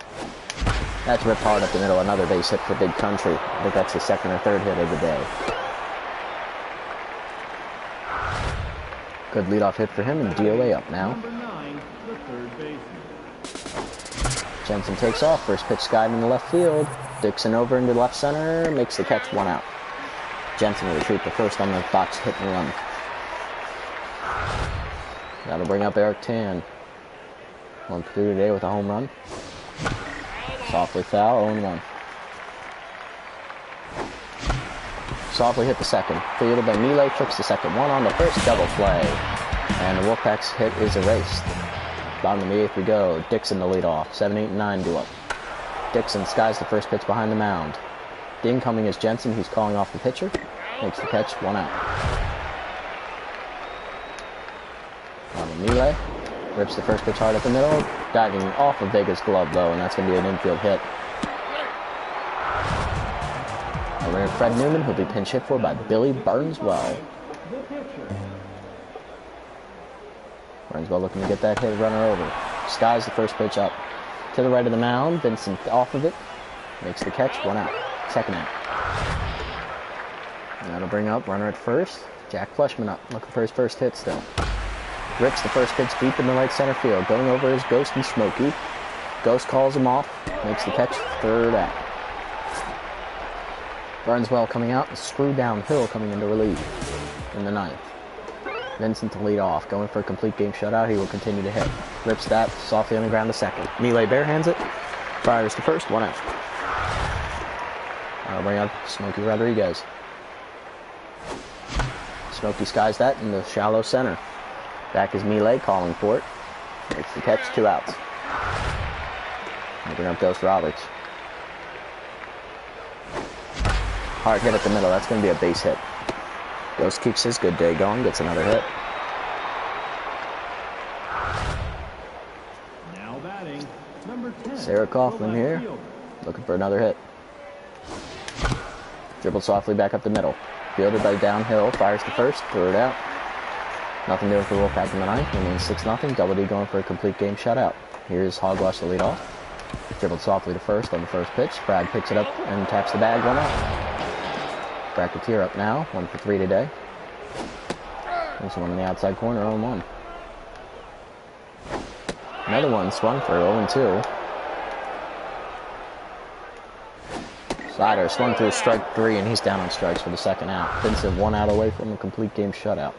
That's ripped hard up the middle. Another base hit for Big Country. I think that's his 2nd or 3rd hit of the day. Good leadoff hit for him, and DOA up now. Jensen takes off. First pitch skied in the left field. Dixon over into left center. Makes the catch. 1 out. Jensen will retreat the first on the box hit and run. That'll bring up Eric Tan. 1 for 3 today with a home run. Softly foul, 0-1. Softly hit the second. Fielded by Mile, trips the second. 1 on the first, double play. And the Wolfpack's hit is erased. Bottom of the 8th we go. Dixon the lead off. 7, 8, and 9 due up. Dixon skies the first pitch behind the mound. The incoming is Jensen, who's calling off the pitcher. Makes the catch, 1 out. On Mile. Rips the first pitch hard up the middle. Diving off of Vega's glove, though, and that's going to be an infield hit. Over here, Fred Newman, who'll be pinch hit for by Billy Burnswell. Burnswell looking to get that hit runner over. Skies the first pitch up. To the right of the mound, Vincent off of it. Makes the catch, 1 out. 2nd out. And that'll bring up runner at first. Jack Fleshman up, looking for his first hit still. Rips the first pitch deep in the right center field. Going over is Ghost and Smokey. Ghost calls him off. Makes the catch, 3rd out. Burnswell coming out and Screw Downhill coming into relief in the 9th. Vincent to lead off. Going for a complete game shutout. He will continue to hit. Rips that softly on the ground to second. Mile barehands it. Fires to first, 1 out. I'll bring up Smokey Rodriguez. Smokey skies that in the shallow center. Back is Mile calling for it. Makes the catch, 2 outs. I'll bring up Ghost Roberts. Hard hit at the middle. That's going to be a base hit. Ghost keeps his good day going. Gets another hit. Now batting, number 10. Sarah Kaufman here. Looking for another hit. Dribbled softly back up the middle. Fielded by Downhill. Fires to first. 3rd out. Nothing doing for Wolfpack in the 9th. Remains 6-0. Double D going for a complete game shutout. Here's Hogwash to lead off. Dribbled softly to first on the first pitch. Brad picks it up and taps the bag. 1 out. Bracketeer up now. 1 for 3 today. There's one on the outside corner. 0-1. Another one swung for 0-2. Slider swung through strike 3, and he's down on strikes for the 2nd out. Vincent 1 out away from a complete game shutout.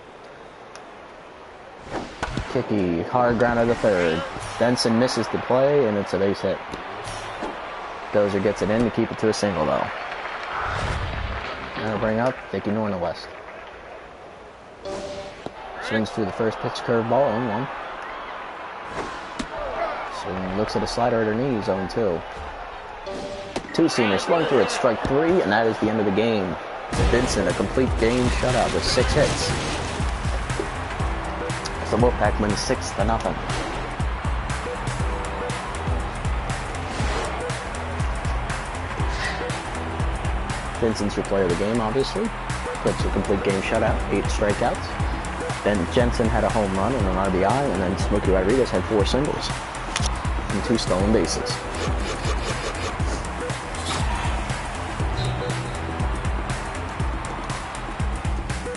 Kicky, hard grounder to 3rd. Benson misses the play, and it's a base hit. Dozier gets it in to keep it to a single, though. And I'll bring up Vicky Norna West. Swings through the first pitch curveball, 0-1. Swing, looks at a slider underneath, 0-2. Two-seamer swung through it, strike 3, and that is the end of the game. Vincent, a complete game shutout with 6 hits. So Wolfpack wins 6-0. Vincent's your player of the game, obviously. Puts a complete game shutout, 8 strikeouts. Then Jensen had a home run and an RBI, and then Smokey Rodriguez had 4 singles and 2 stolen bases.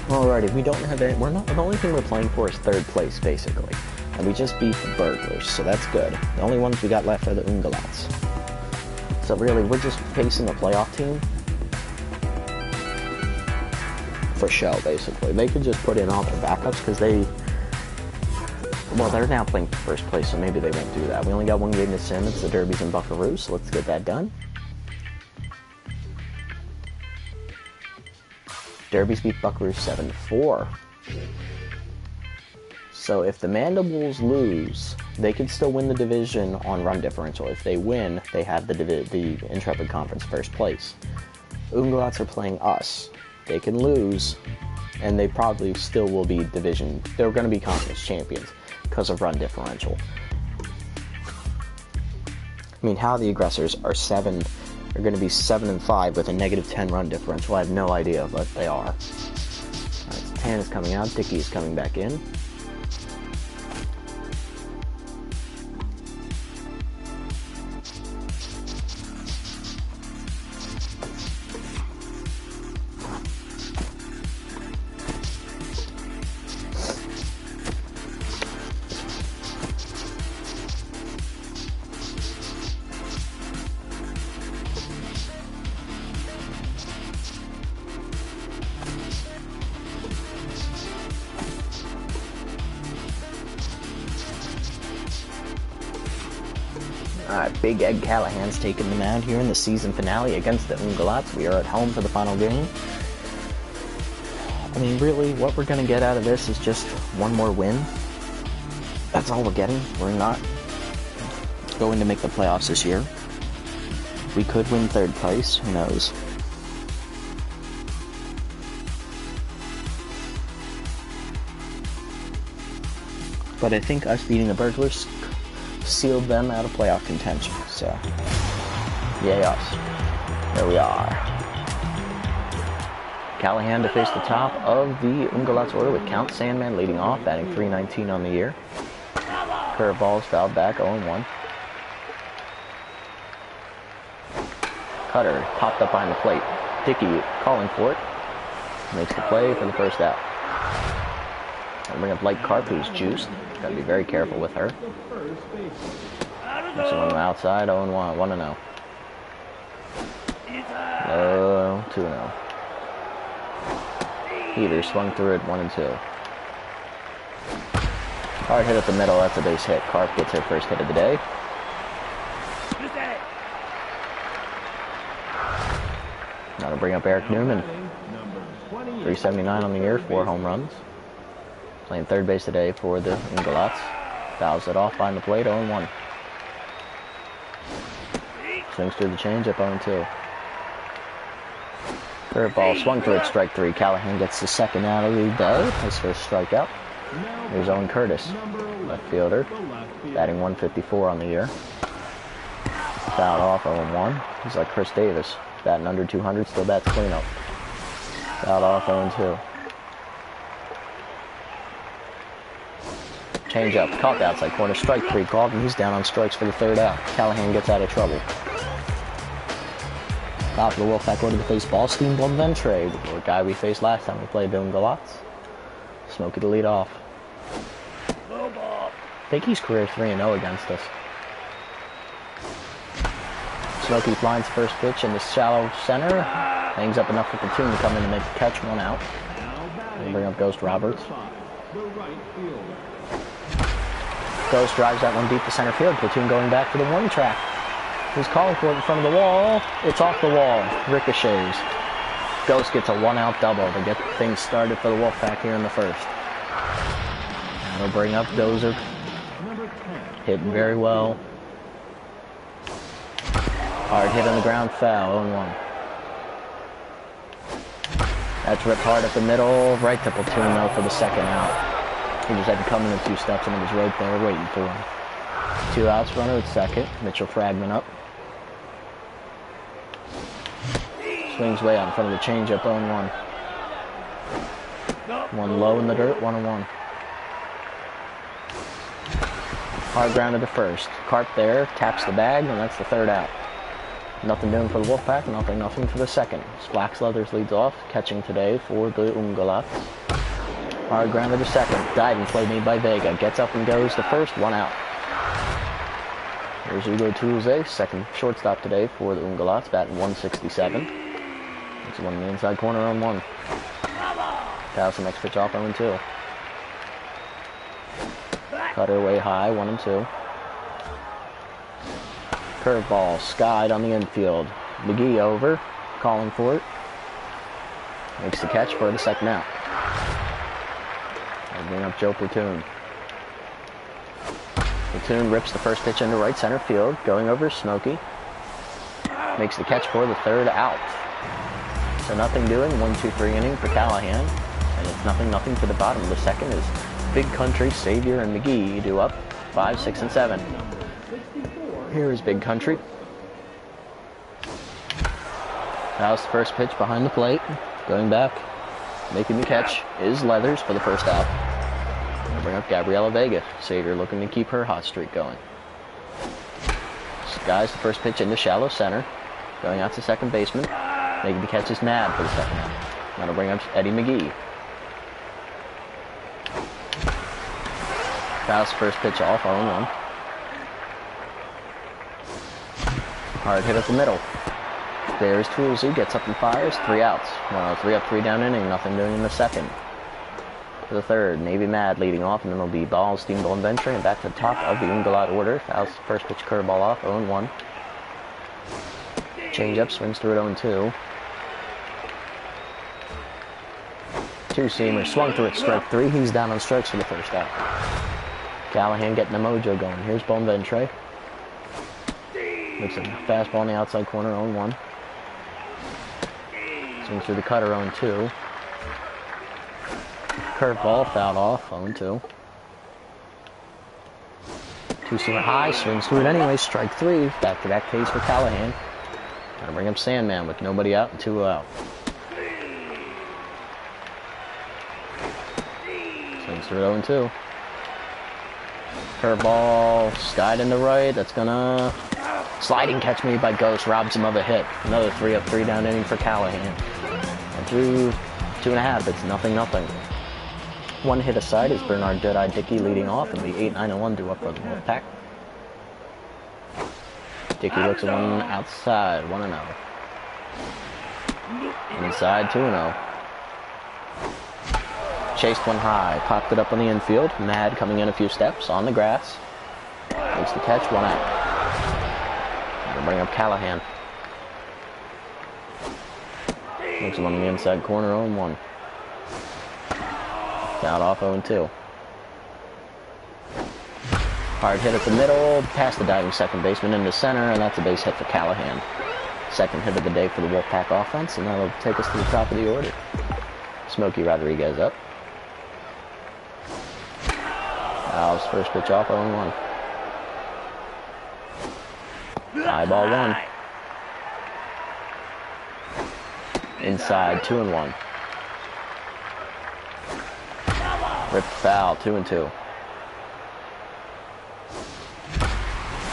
Alrighty, we don't have any, the only thing we're playing for is 3rd place, basically. And we just beat the Burglars, so that's good. The only ones we got left are the Ungolats. So really, we're just facing a playoff team for show, basically. They could just put in all their backups, because they're now playing for 1st place, so maybe they won't do that. We only got 1 game to sim, it's the Derbies and Buckaroos, so let's get that done. Derbies beat Buckaroos 7-4. So if the Mandibles lose, they could still win the division on run differential. If they win, they have the Intrepid Conference 1st place. Ungolats are playing us. They can lose, and they probably still will be division. They're going to be conference champions because of run differential. I mean, how the Aggressors are going to be 7-5 with a -10 run differential. I have no idea, but they are. Alright, so Tan is coming out. Dickey is coming back in. Alright, Big Ed Callahan's taking the mound here in the season finale against the Ungolats. We are at home for the final game. I mean, really, what we're going to get out of this is just one more win. That's all we're getting. We're not going to make the playoffs this year. We could win 3rd place. Who knows? But I think us beating the Burglars sealed them out of playoff contention, so yay us. There we are. Callahan to face the top of the Ungolats order with Count Sandman leading off, batting .319 on the year. Curveballs fouled back, 0-1. Cutter popped up behind the plate. Dickey calling for it. Makes the play for the 1st out. I'll bring up Light Carp, who's juiced. Gotta be very careful with her. Next one outside, 0-1, 1-0. 2-0. Heater swung through it, 1-2. Hard hit at the middle, that's a base hit. Carp gets her 1st hit of the day. Now to bring up Eric Newman. 379 on the year, 4 home runs. Playing 3rd base today for the Ungolats. Fouls it off behind the plate, 0-1. Swings through the changeup, 0-2. Curveball swung through it, strike 3. Callahan gets the 2nd out of the day, his 1st strikeout. Here's Owen Curtis, left fielder, batting .154 on the year. Fouled off, 0-1. He's like Chris Davis, batting under .200, still bats cleanup. Fouled off, 0-2. Change up, caught the outside corner, strike 3 called, and he's down on strikes for the 3rd out. Callahan gets out of trouble. Top of the Wolfpack order to face Ballstein Bonventre, the guy we faced last time we played the Ungolats. Smokey to lead off. I think he's career 3-0 against us. Smokey blinds 1st pitch in the shallow center. Hangs up enough for Platoon to come in and make the catch, 1 out. We'll bring up Ghost Roberts. Ghost drives that one deep to center field. Platoon going back to the warning track. He's calling for it in front of the wall. It's off the wall. Ricochets. Ghost gets a 1-out double to get things started for the Wolfpack here in the 1st. We'll bring up Dozer. Hitting very well. Hard hit on the ground, foul, 0-1. That's ripped hard up the middle, right to platoon though for the second out. He just had to come in 2 steps and it was right there waiting for him. 2 outs, runner at second. Mitchell Fragment up. Swings way out in front of the changeup, 0-1. One low in the dirt, 1-1. Hard grounded to first. Carp there, taps the bag, and that's the 3rd out. Nothing doing for the Wolfpack, nothing for the second. Splax Leathers leads off, catching today for the Ungolats. Hard grounded to second. Diving play made by Vega. Gets up and goes to first, 1 out. Here's Hugo Tulze, second shortstop today for the Ungolats, batting 167. It's one in the inside corner, 0-1. Pass the next pitch off, 0-2. Cutter way high, 1-2. Curveball, skied on the infield. McGee over, calling for it. Makes the catch for the second out. I'll bring up Joe Platoon. Platoon rips the first pitch into right center field, going over Smokey. Makes the catch for the 3rd out. So nothing doing, 1-2-3 inning for Callahan. And it's nothing to the bottom. The second is Big Country, Savior, and McGee do up 5, 6, and 7. Here is Big Country. Now's the first pitch behind the plate. Going back, making the catch is Leathers for the 1st out. I'll bring up Gabriela Vega. Savior looking to keep her hot streak going. Skies the first pitch into shallow center. Going out to second baseman. Making the catch is Mad for the 2nd out. That'll bring up Eddie McGee. Fouls first pitch off, 0-1. Hard hit up the middle. There's Toolsy, gets up and fires, 3 outs. 3 up, 3 down inning, nothing doing in the second. For the 3rd, Navy Mad leading off, and then it'll be Ball, Steamboat, and Ventre, and back to the top of the Ungalat order. Fouls first pitch curveball off, 0-1. Change up, swings through it, 0-2. 2-seamer, swung through it, strike 3. He's down on strikes for the 1st out. Callahan getting the mojo going. Here's Bone Ventre. Looks like a fastball on the outside corner, 0-1. Swings through the cutter, 0-2. Curveball, fouled off, 0-2. 2-seamer high, swings through it anyway, strike 3. Back-to-back Ks for Callahan. Gonna bring up Sandman with nobody out and 2 out. Swings through 0-2. Curveball, skied in the right. That's gonna sliding catch made by Ghost, robs him of a hit. Another 3 up, 3 down inning for Callahan. And through 2.5, it's 0-0. 1 hit aside is Bernard Deadeye Dickey leading off, and the 8-9-1 due up for the Wolfpack. Dickey looks at one outside, 1-0. Inside, 2-0. Chased one high, popped it up on the infield. Mad coming in a few steps on the grass. Makes the catch, 1 out. Gonna bring up Callahan. Looks him on the inside corner, 0-1. Fouled off, 0-2. Hard hit at the middle, past the diving second baseman into center, and that's a base hit for Callahan. Second hit of the day for the Wolfpack offense, and that'll take us to the top of the order. Smokey Rodriguez up. Fouls first pitch off, 0-1. High ball 1. Inside, 2-1. Ripped foul, 2-2.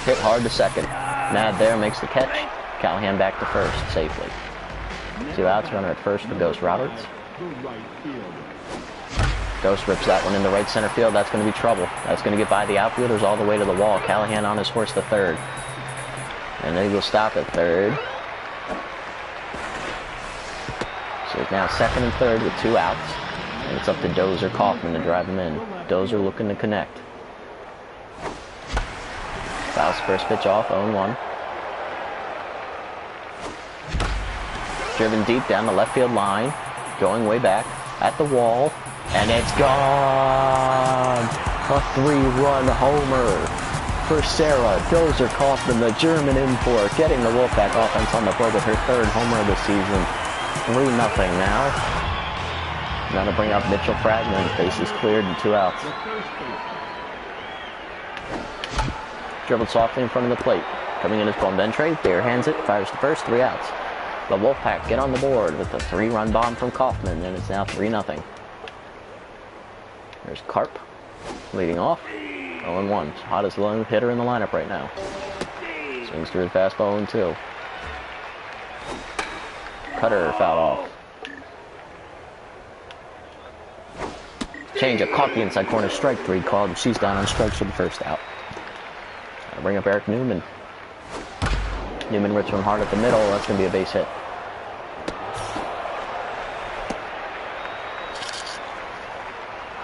Hit hard to second. Mad there makes the catch. Callahan back to first safely. 2 outs, runner at first for Ghost Roberts. Ghost rips that one into right center field. That's going to be trouble. That's going to get by the outfielders all the way to the wall. Callahan on his horse to third. And then he will stop at third. So it's now second and third with 2 outs. And it's up to Dozer Kaufman to drive him in. Dozer looking to connect. Fouls first pitch off, 0-1. Driven deep down the left field line. Going way back at the wall. And it's gone! A 3-run homer for Sarah. Dozer Kaufman, the German import, getting the Wolfpack offense on the board with her third homer of the season. 3-0 now. Now to bring up Mitchell Fragment. Bases cleared and 2 outs. Dribbled softly in front of the plate. Coming in is Bonventre. Bare hands it. Fires the first. 3 outs. The Wolfpack get on the board with a 3-run bomb from Kaufman, and it's now 3-0. There's Karp leading off. 0-1. Hottest lone hitter in the lineup right now. Swings through the fastball 0-2. Cutter fouled off. Change up, caught the inside corner, strike 3 called, and she's down on strikes for the first out. I'll bring up Eric Newman. Newman rips from hard at the middle. That's going to be a base hit.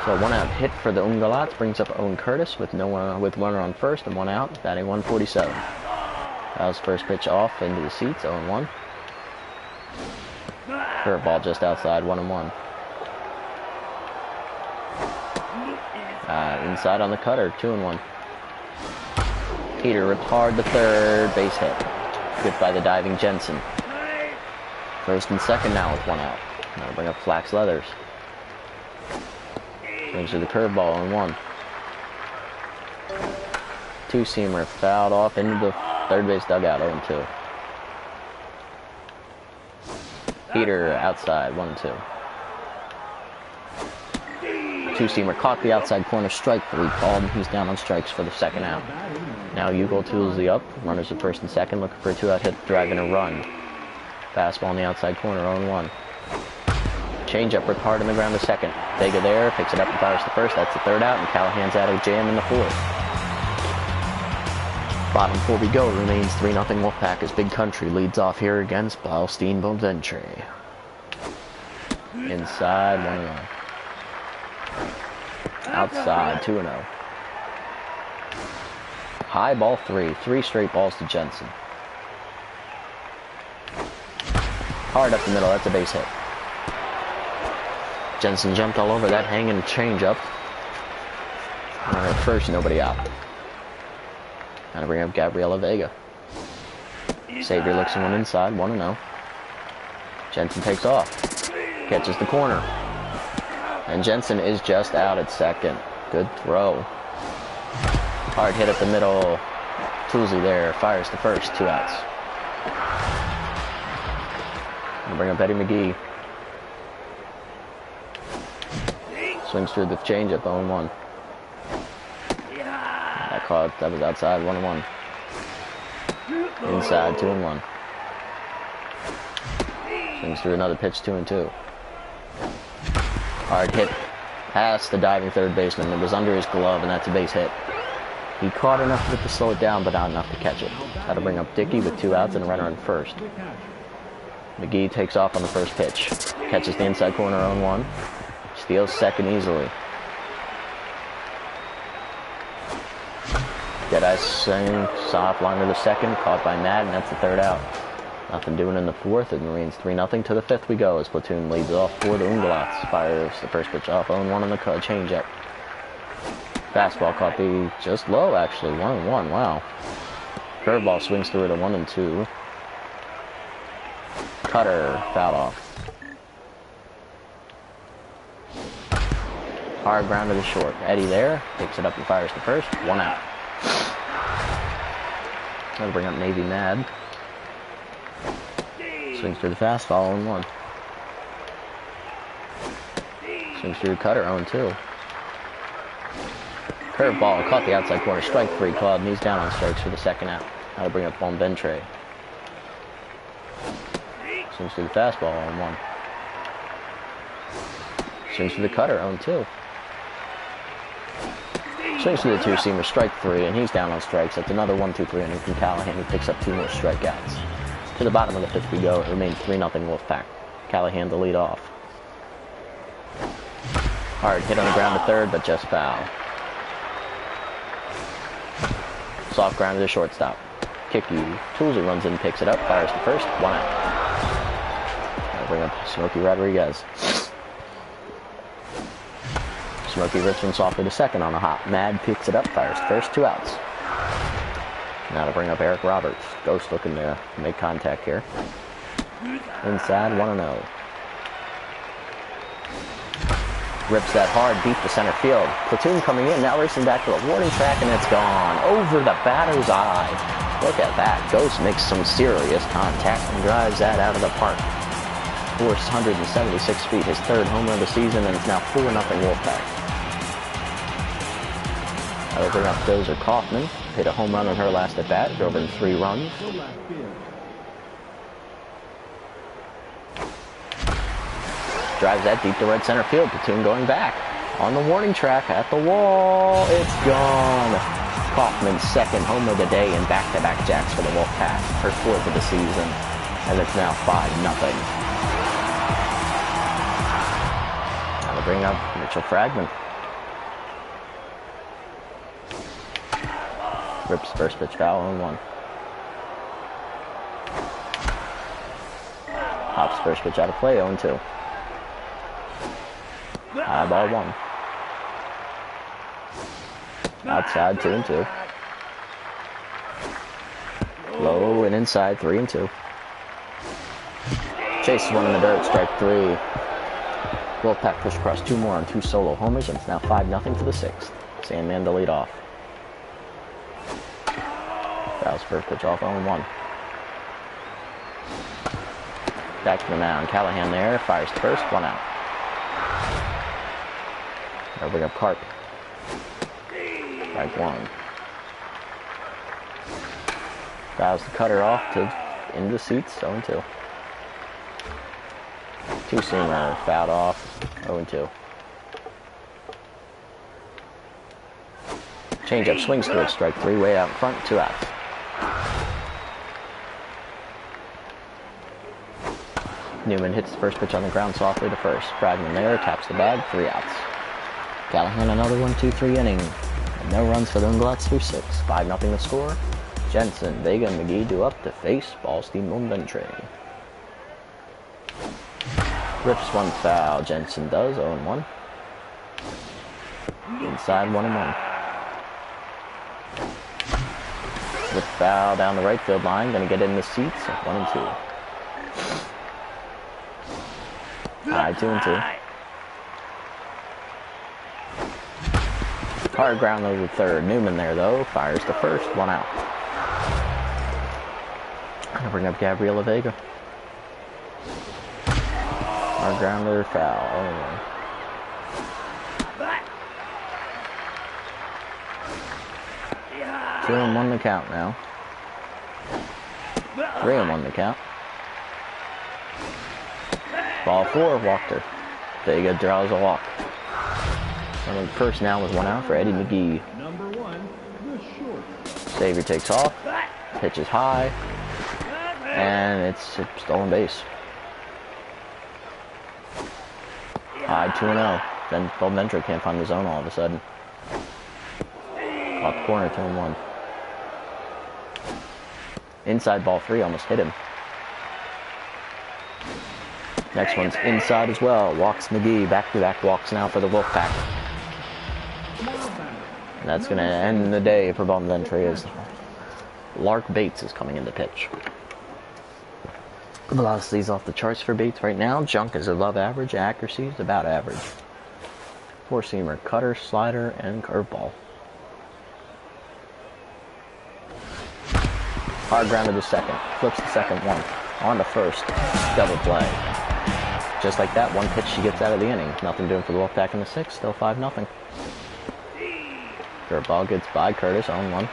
So 1 out hit for the Ungolats brings up Owen Curtis with with runner on first and 1 out, batting 147. That was first pitch off into the seats, 0-1. Curveball just outside, 1-1. Inside on the cutter, 2-1. Peter ripped hard to third, base hit. Good by the diving Jensen. First and second now with 1 out. Now bring up Flax Leathers. Swings to the curveball 0-1. Two-seamer fouled off into the third base dugout, 0-2. Peter outside, 1-2. Two-seamer caught the outside corner, strike 3 called, and he's down on strikes for the second out. Now Ugo Toolsy up, runners at first and second, looking for a 2-out hit, driving a run. Fastball on the outside corner, 0-1. Change-up ripped hard in the ground to second. Vega there, picks it up and fires the first, that's the third out, and Callahan's out of jam in the fourth. Bottom 4 we go, remains 3-0 Wolfpack as Big Country leads off here against Blaustein Bonventre. Inside, 1-0. Outside, 2-0. High ball 3. 3 straight balls to Jensen. Hard up the middle, that's a base hit. Jensen jumped all over that hanging change-up. At first, nobody out. Now to bring up Gabriela Vega. Savior looks in one inside, 1-0. Jensen takes off. Catches the corner. And Jensen is just out at second. Good throw. Hard hit up the middle. Toolsy there. Fires the first. 2 outs. I'll bring up Eddie McGee. Swings through the changeup. 0-1. That was outside. 1-1. Inside. 2-1. Swings through another pitch. 2-2. Hard hit past the diving third baseman. It was under his glove, and that's a base hit. He caught enough of it to slow it down, but not enough to catch it. That'll bring up Dickey with 2 outs and a runner on first. McGee takes off on the first pitch. Catches the inside corner 0-1. Steals second easily. Deadeye swing, soft liner to second, caught by Matt, and that's the third out. Nothing doing in the fourth. It remains 3-0 to the fifth we go as Platoon leads off for the Ungolats. Fires the first pitch off, 0-1 on the changeup. Fastball caught the just low actually, 1-1. Wow. Curveball swings through it at 1-2. Cutter fouled off. Hard ground to the short. Eddie there picks it up and fires the first. 1 out. That'll bring up Navy Mad. Swings through the fastball, 0-1. Swings through the cutter, 0-2. Curveball, caught the outside corner, strike 3 called, and he's down on strikes for the second out. That'll bring up Bonventre. Swings through the fastball, 0-1. Swings through the cutter, 0-2. Swings through the two-seamer, strike 3, and he's down on strikes. That's another 1-2-3 inning from Callahan, who picks up 2 more strikeouts. To the bottom of the fifth we go. It remains 3-0 Wolfpack. Callahan to lead off. Hard hit on the ground to third, but just foul. Soft ground to the shortstop. Kicky. Toolsy runs in and picks it up. Fires the first. 1 out. I'll bring up Smokey Rodriguez. Smokey rips from softly to second on a hop. Mad picks it up. Fires first. 2 outs. Now to bring up Eric Roberts. Ghost looking to make contact here. Inside, 1-0. Rips that hard, deep to center field. Platoon coming in, now racing back to the warning track, and it's gone. Over the batter's eye. Look at that. Ghost makes some serious contact and drives that out of the park. 476 feet, his third home run of the season, and it's now 4-0 Wolfpack. I'll bring up Dozer Kaufman. Hit a home run on her last at bat, drove in 3 runs. Drives that deep to right center field. Platoon going back. On the warning track, at the wall. It's gone. Kaufman's second home of the day and back-to-back jacks for the Wolfpack. Her 4th of the season. And it's now 5-0. Now to bring up Mitchell Fragman. Rips first pitch foul on 1. Hops first pitch out of play, 0-2. High ball 1. Outside, 2-2. Low and inside, 3-2. Chase 1 in the dirt, strike 3. Wolfpack push across 2 more on 2 solo homers, and it's now 5-0 for the 6th. Sandman to lead off. Fouls first pitch off, 0-1. Back to the mound. Callahan there, fires first, 1 out. Now bring up Carp. Strike 1. Fouls the cutter off to into the seats, 0-2. 2-seamer, fouled off, 0-2. Changeup swings to it, strike 3, way out in front, 2 outs. Newman hits the first pitch on the ground softly to first. Fragman there, taps the bag, 3 outs. Callahan another 1-2-3 inning. And no runs for the Unglats through 6. 5-0 to score. Jensen, Vega, and McGee do up to face Ballstein Munventre. Rips 1 foul. Jensen does, 0-1. Inside, 1-1. Rip foul down the right field line. Gonna get in the seats at 1-2. High, 2-2. Hard ground over third. Newman there, though. Fires to first. 1 out. Gonna bring up Gabriela Vega. Hard grounder, foul. 2-1 the count now. 3-1 the count. Ball 4, walked her. Vega draws a walk. Running first now with 1 out for Eddie McGee. Number 1, the short. Savior takes off, pitches high, and it's a stolen base. High 2-0. Then Munventre can't find the zone all of a sudden. Caught the corner, 2-1. Inside ball 3, almost hit him. Next one's inside as well. Walks McGee. Back-to-back walks now for the Wolfpack. And that's going to end the day for Munventre as Lark Bates is coming into pitch. Velocity's off the charts for Bates right now. Junk is above average. Accuracy is about average. 4-seamer, cutter, slider, and curveball. Hard ground to the second. Flips the second one. On to first. Double play. Just like that, 1 pitch she gets out of the inning. Nothing doing for the Wolfpack in the 6th. Still 5-0. Curveball gets by Curtis, 0-1.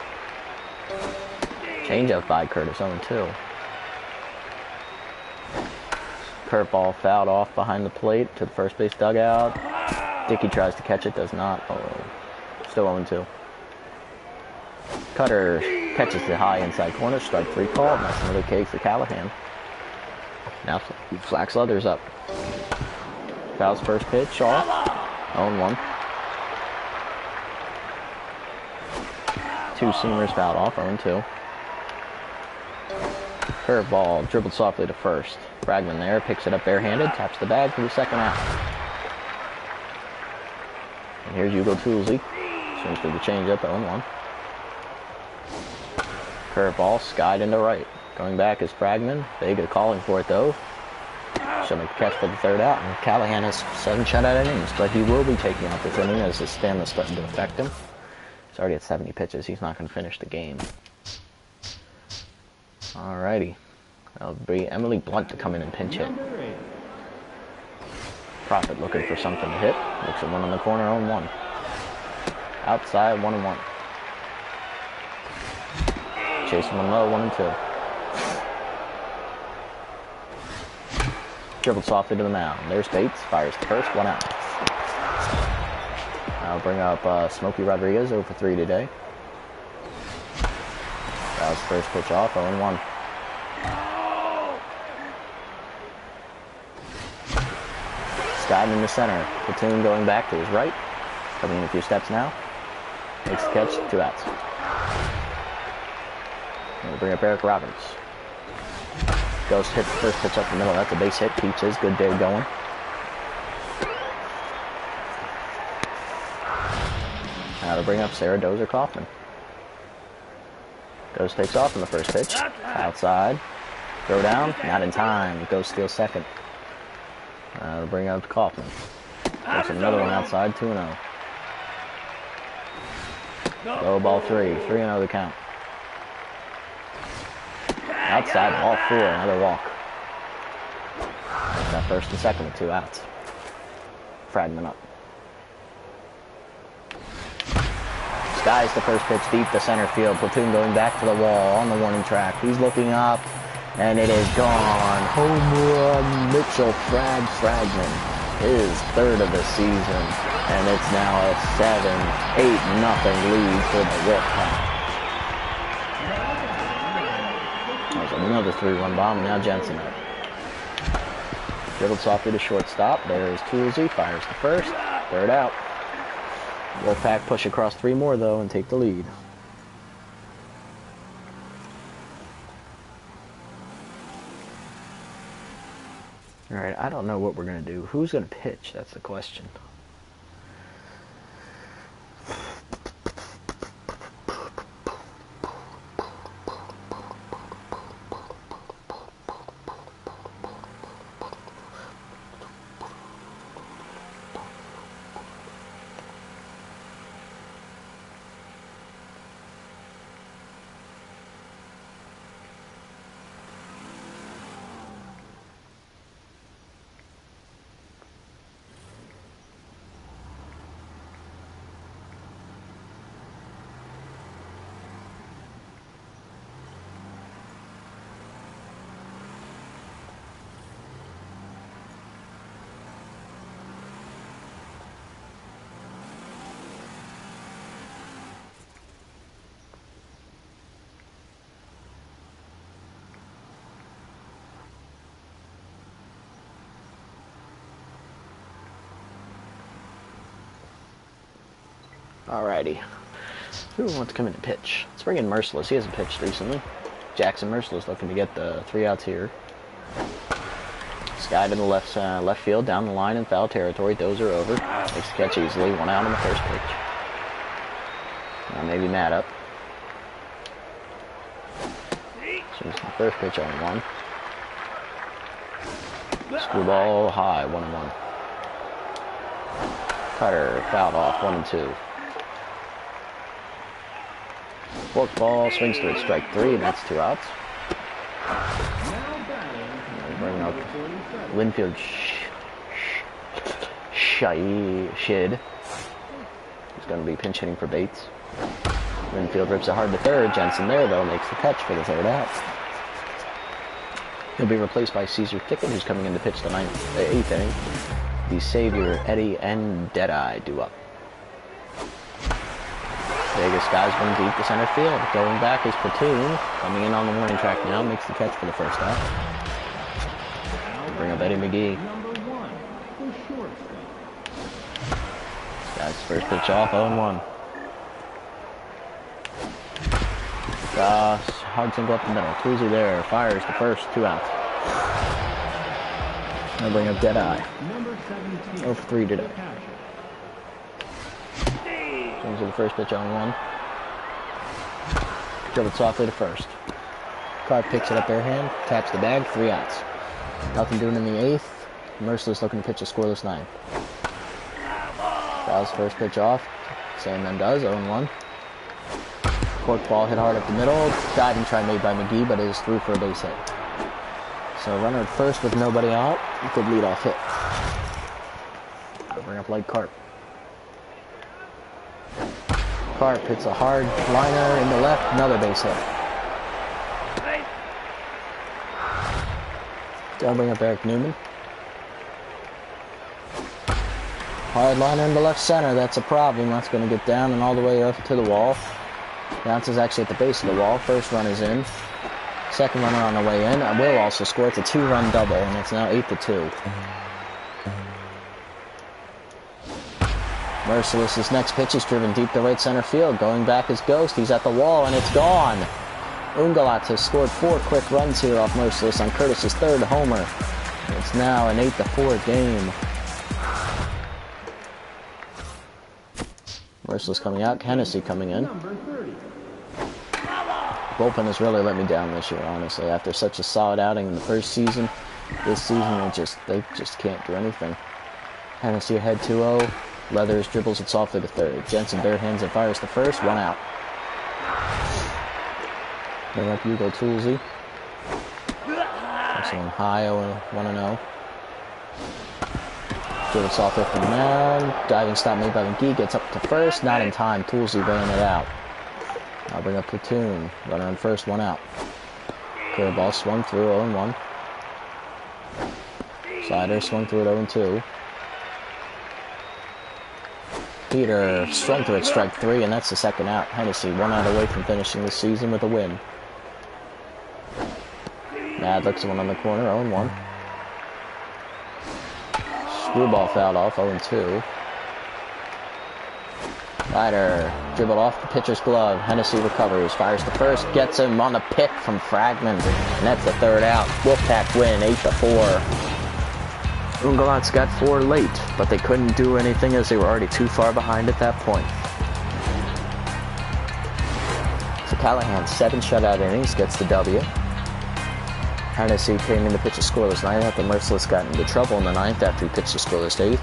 Changeup by Curtis, 0-2. Curveball fouled off behind the plate to the first base dugout. Dickey tries to catch it, does not. Oh, still 0-2. Cutter catches the high inside corner, strike 3 called. That's another case for Callahan. Now Flax Leather's up. Fouls first pitch off. 0-1. 2-seamers fouled off, 0-2. Curveball dribbled softly to first. Fragman there, picks it up barehanded, taps the bag for the second out. And here's Hugo Toolsy. Swings for the changeup, 0-1. Curveball, skied into right. Going back is Fragman. Vega calling for it though. She'll make the catch for the third out. And Callahan has 7 shutout innings, but he will be taking out this inning as his stamina's starting to affect him. He's already at 70 pitches. He's not going to finish the game. Alrighty. That'll be Emily Blunt to come in and pinch hit. Prophet looking for something to hit. Looks at one on the corner, 0-1. Outside, 1-1. Chasing one low, 1-2. Dribbled softly to the mound. There's Bates. Fires the first, 1 out. I'll bring up Smokey Rodriguez, 0 for 3 today. That was the first pitch off, 0-1. Scott in the center. Platoon going back to his right. Coming in a few steps now. Makes the catch, 2 outs. We'll bring up Eric Roberts. Ghost hits the first pitch up the middle. That's a base hit. Peaches, good day going. Now to bring up Sarah Dozer Kaufman. Ghost takes off in the first pitch. Outside. Throw down. Not in time. Ghost steals second. To bring up Kaufman. There's another one outside. 2-0. Low ball 3. 3-0 the count. Outside, ball 4, another walk. There's that first and second with 2 outs. Fragment up. Skies the first pitch deep to center field. Platoon going back to the wall on the warning track. He's looking up, and it is gone. Home run, Mitchell Fragman. His 3rd of the season, and it's now a 7-8-0 lead for the Wolfpack. Another 3-run bomb, and now Jensen up. Dribbled softly to shortstop. There's Toolsy, fires the first, 3rd out. Wolfpack push across 3 more though and take the lead. Alright, I don't know what we're going to do. Who's going to pitch? That's the question. Alrighty. Who wants to come in and pitch? Let's bring in Merciless. He hasn't pitched recently. Jackson Merciless looking to get the 3 outs here. Sky to the left field, down the line in foul territory. Dozer over. Makes the catch easily. 1 out on the first pitch. Now maybe Matt up. Swings the first pitch on 1. Screwball high, 1-1. Cutter fouled off, 1-2. Fork ball, swings to it, strike 3, and that's 2 outs. Bring up Linfield Shid. He's going to be pinch hitting for Bates. Linfield rips it hard to 3rd. Jensen there, though, makes the catch for the 3rd out. He'll be replaced by Caesar Thicket, who's coming in to pitch the 8th inning. The Savior, Eddie, and Deadeye do up. Vegas guys one deep to center field. Going back is Platoon. Coming in on the warning track now. Makes the catch for the 1st out. Bring up Eddie McGee. Guys, first pitch off, 0-1. Hard single up the middle. Toolsy there. Fires the first, 2 outs. I'll bring up Deadeye. 0 for 3 today. Swings to the first pitch on 1. Dribbled softly to first. Carp picks it up barehand, taps the bag, 3 outs. Nothing doing in the 8th. Merciless looking to pitch a scoreless 9th. Fouls first pitch off. Sandman does, 0-1. Cork ball hit hard up the middle. Diving try made by McGee, but it is through for a base hit. So runner at first with nobody out. Good leadoff hit. I'll bring up Light Carp. Carp hits a hard liner in the left, another base hit. I'll bring up Eric Newman. Hard liner in the left center, that's a problem. That's going to get down and all the way up to the wall. Bounces actually at the base of the wall. First run is in. Second runner on the way in. Will also score. It's a 2-run double, and it's now 8-2. Merciless's next pitch is driven deep to right center field. Going back is Ghost. He's at the wall, and it's gone. Ungalat has scored 4 quick runs here off Merciless on Curtis's 3rd homer. It's now an 8-4 game. Merciless coming out, Hennessy coming in. Bullpen has really let me down this year, honestly. After such a solid outing in the first season, this season they just can't do anything. Hennessy ahead 2-0. Leathers dribbles it softly to third. Jensen barehands and fires the first, 1 out. Bring up Hugo Toolsy. Excellent high 1-0. Dribble softly from the mound. Diving stop made by McGee. Gets up to first. Not in time. Toolsy bailing it out. I'll bring up Platoon. Runner on first, 1 out. Curveball swung through, 0-1. Slider swung through at 0-2. Peter swung through at strike 3, and that's the 2nd out. Hennessy 1 out away from finishing the season with a win. Mad looks at one on the corner, 0-1. Screwball fouled off, 0-2. Ryder dribbled off the pitcher's glove. Hennessy recovers, fires the first, gets him on the pick from Fragment, and that's the 3rd out. Wolfpack win, 8-4. Ungalat's got 4 late, but they couldn't do anything as they were already too far behind at that point. So Callahan, 7 shutout innings, gets the W. Hennessy came in to pitch a scoreless 9th after Merciless got into trouble in the 9th after he pitched a scoreless 8th.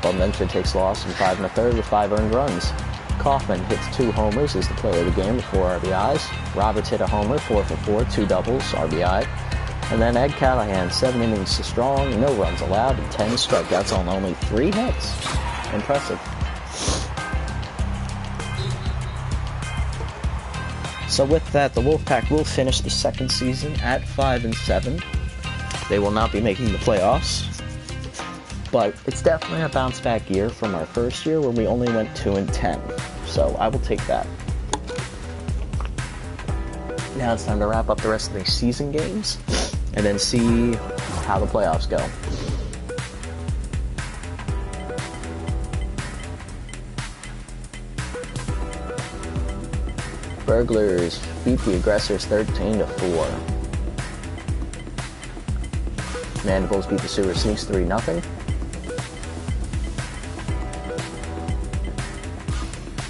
Bobencher takes loss in 5 1/3 with 5 earned runs. Kaufman hits 2 homers, is the player of the game with 4 RBIs. Roberts hit a homer, 4 for 4, 2 doubles, RBI. And then Ed Callahan, 7 innings strong, no runs allowed, and 10 strikeouts on only 3 hits. Impressive. So with that, the Wolfpack will finish the 2nd season at 5-7. They will not be making the playoffs. But it's definitely a bounce back year from our first year where we only went 2-10. So I will take that. Now it's time to wrap up the rest of the season games and then see how the playoffs go. Burglars beat the Aggressors 13-4. Mandibles beat the Sewer Sneaks 3-0.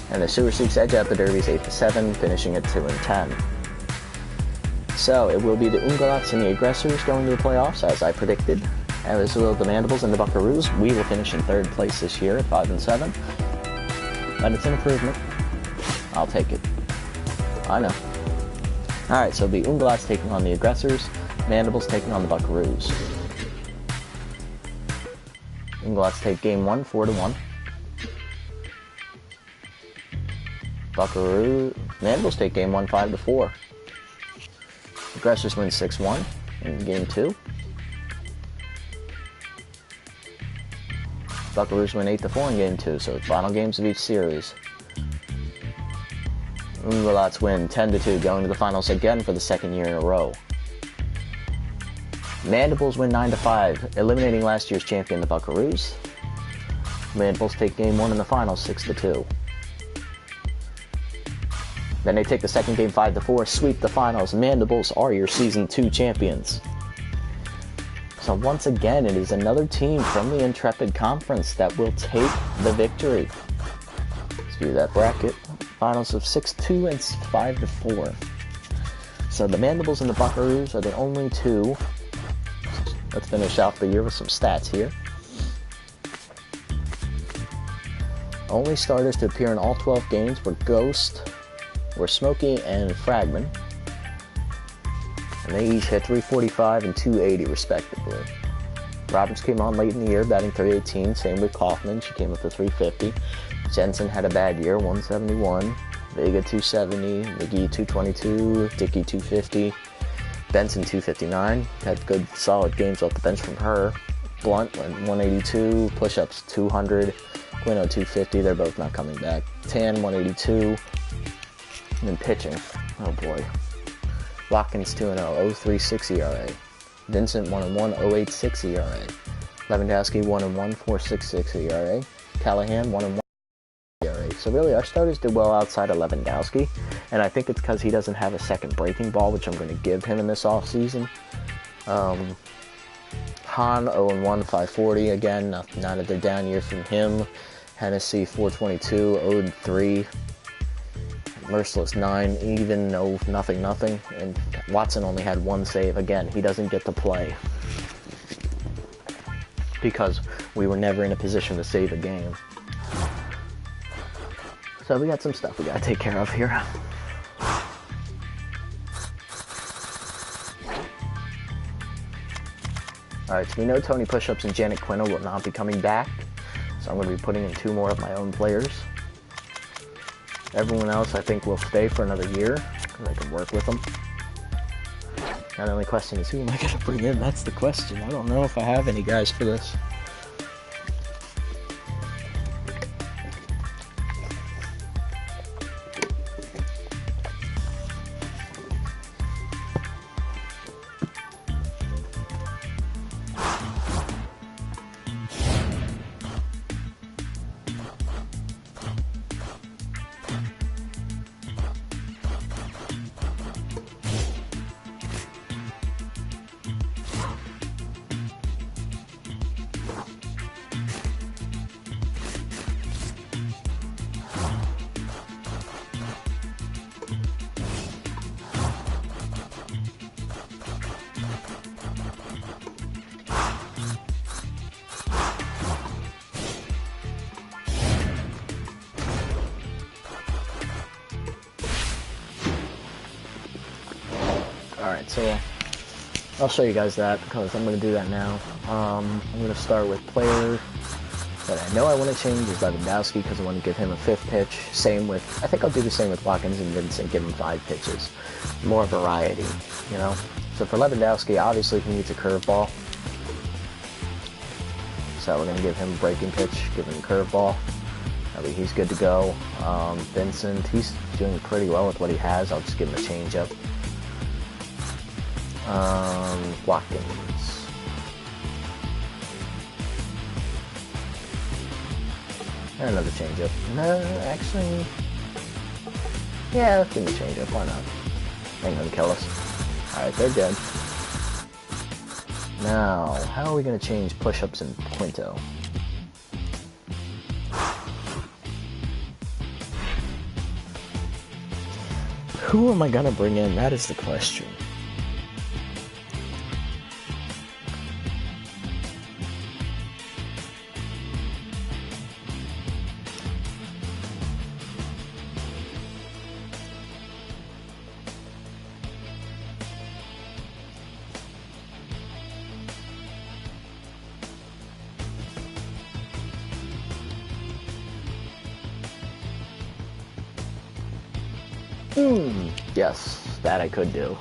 And the Sewer Sneaks edge out the Derbies 8-7, finishing at 2-10. So it will be the Ungalats and the Aggressors going to the playoffs, as I predicted. And as will the Mandibles and the Buckaroos. We will finish in 3rd place this year at 5-7. But it's an improvement. I'll take it. I know. Alright, so the Ungalats taking on the Aggressors, Mandibles taking on the Buckaroos. Ungalats take game 1, 4-1. Mandibles take game 1, 5-4. Aggressors win 6-1 in game 2. Buckaroos win 8-4 in game 2, so the final games of each series. Ungalats win 10-2, going to the finals again for the 2nd year in a row. Mandibles win 9-5, eliminating last year's champion, the Buckaroos. Mandibles take game 1 in the finals, 6-2. Then they take the 2nd game 5-4, sweep the finals. Mandibles are your Season 2 champions. So once again, it is another team from the Intrepid Conference that will take the victory. Let's view that bracket. Finals of 6-2 and 5-4. So the Mandibles and the Buckaroos are the only two. Let's finish off the year with some stats here. Only starters to appear in all 12 games were Ghost, Smokey, and Fragment. And they each hit 345 and 280 respectively. Roberts came on late in the year, batting 318. Same with Kaufman. She came up to 350. Jensen had a bad year, 171. Vega 270. McGee 222. Dickey 250. Benson 259. Had good solid games off the bench from her. Blunt went 182. Push-ups 200. Quino 250. They're both not coming back. Tan 182. And then pitching. Oh boy. Watkins 2-0. 0.36 ERA. Vincent 1-1, 0.86 ERA. Lewandowski 1-1, 4.66 ERA. Callahan 1-1 ERA. So really, our starters did well outside of Lewandowski, and I think it's because he doesn't have a second breaking ball, which I'm going to give him in this offseason. Hahn 0-1, 540. Again, not another down year from him. Hennessy 422, 0-3. Merciless 9, even, no, nothing. And Watson only had one save. Again, he doesn't get to play because we were never in a position to save a game. So we got some stuff we gotta take care of here. Alright, so we know Tony Pushups and Janet Quino will not be coming back, so I'm going to be putting in 2 more of my own players. Everyone else, I think, will stay for another year, because I can work with them. Now the only question is, who am I going to bring in? That's the question. I don't know if I have any guys for this. Alright, so I'll show you guys that because I'm going to do that now. I'm going to start with player that I know I want to change is Lewandowski because I want to give him a 5th pitch. Same with, I think I'll do the same with Watkins and Vincent, give him 5 pitches. More variety, you know. So for Lewandowski, obviously he needs a curveball. So we're going to give him a breaking pitch, give him a curveball. I mean, he's good to go. Vincent, he's doing pretty well with what he has. I'll just give him a changeup. Watkins. And another changeup. No, actually, yeah, let's give him a changeup. Why not? Ain't gonna kill us. Alright, they're good. Now, how are we gonna change push-ups in Quinto? Who am I gonna bring in? That is the question. Yes, that I could do.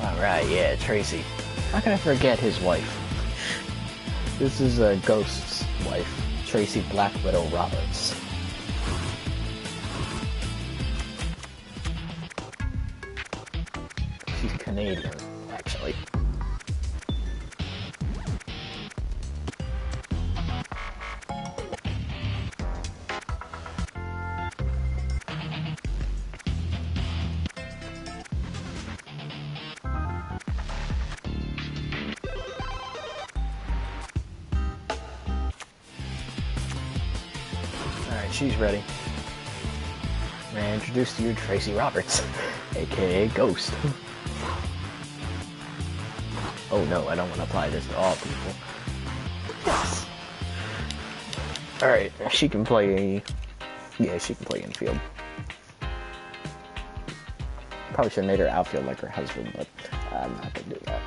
Alright, yeah, Tracy. How can I forget his wife? This is Ghost's wife, Tracy Black Widow Roberts. She's Canadian, actually. Alright, she's ready. May I introduce to you Tracy Roberts, aka Ghost. Oh no, I don't want to apply this to all people. Yes. Alright, she can play... Yeah, she can play infield. Probably should have made her outfield like her husband, but I'm not gonna do that.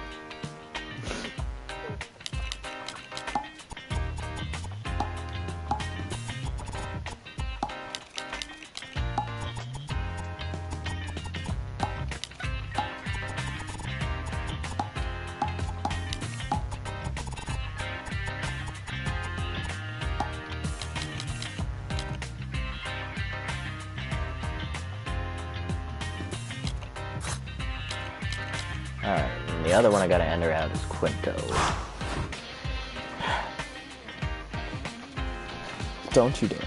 Alright, and the other one I gotta enter out is Quinto. Don't you dare.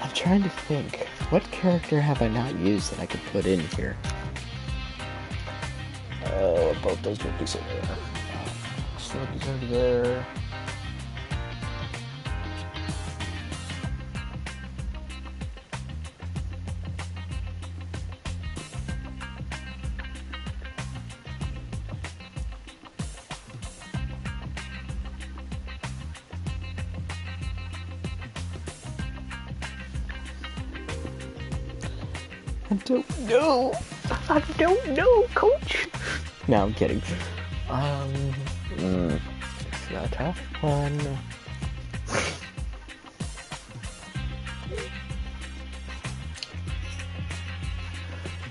I'm trying to think. What character have I not used that I could put in here? Oh, both those rookies are there. Snookies over there. I don't know, coach. No, I'm kidding. It's a tough one.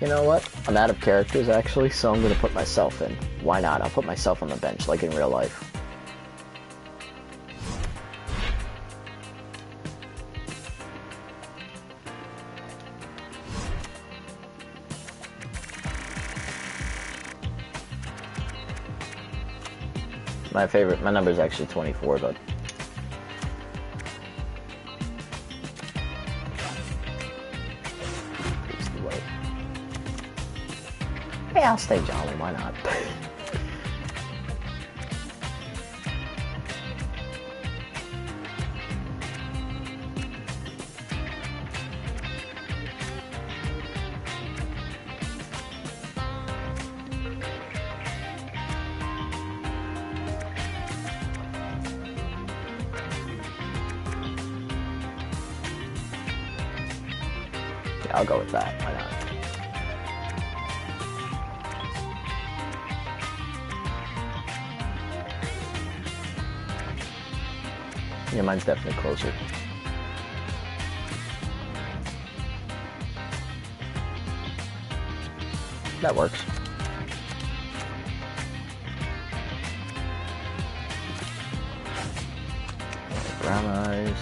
You know what? I'm out of characters, actually, so I'm gonna put myself in. Why not? I'll put myself on the bench, like in real life. My number is actually 24, but... Hey, I'll stay jolly, why not? Yeah, I'll go with that, why not? Yeah, mine's definitely closer. That works. Brown eyes.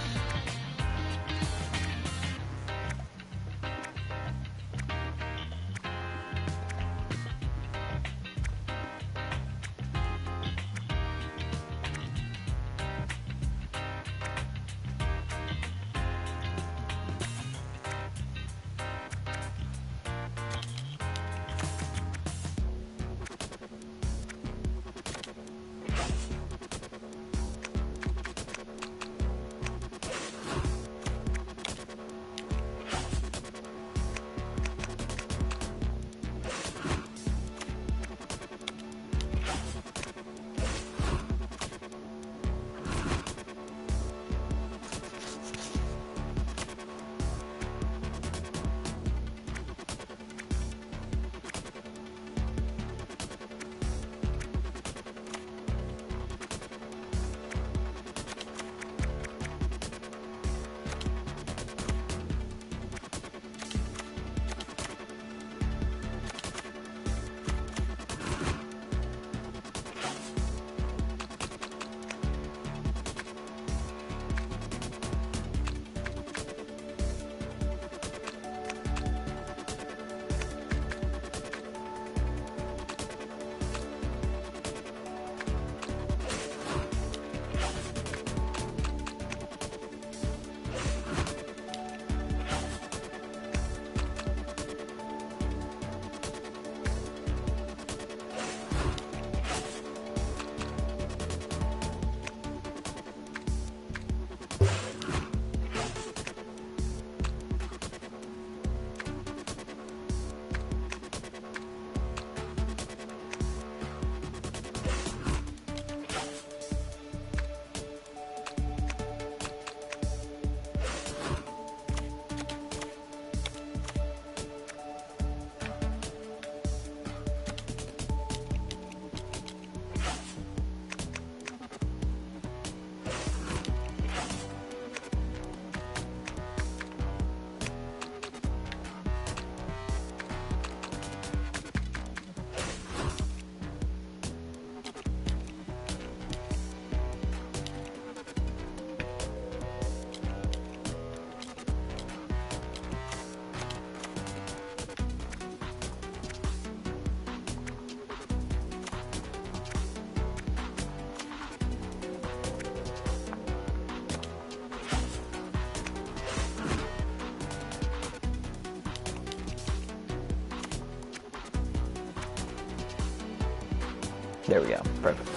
There we go. Perfect.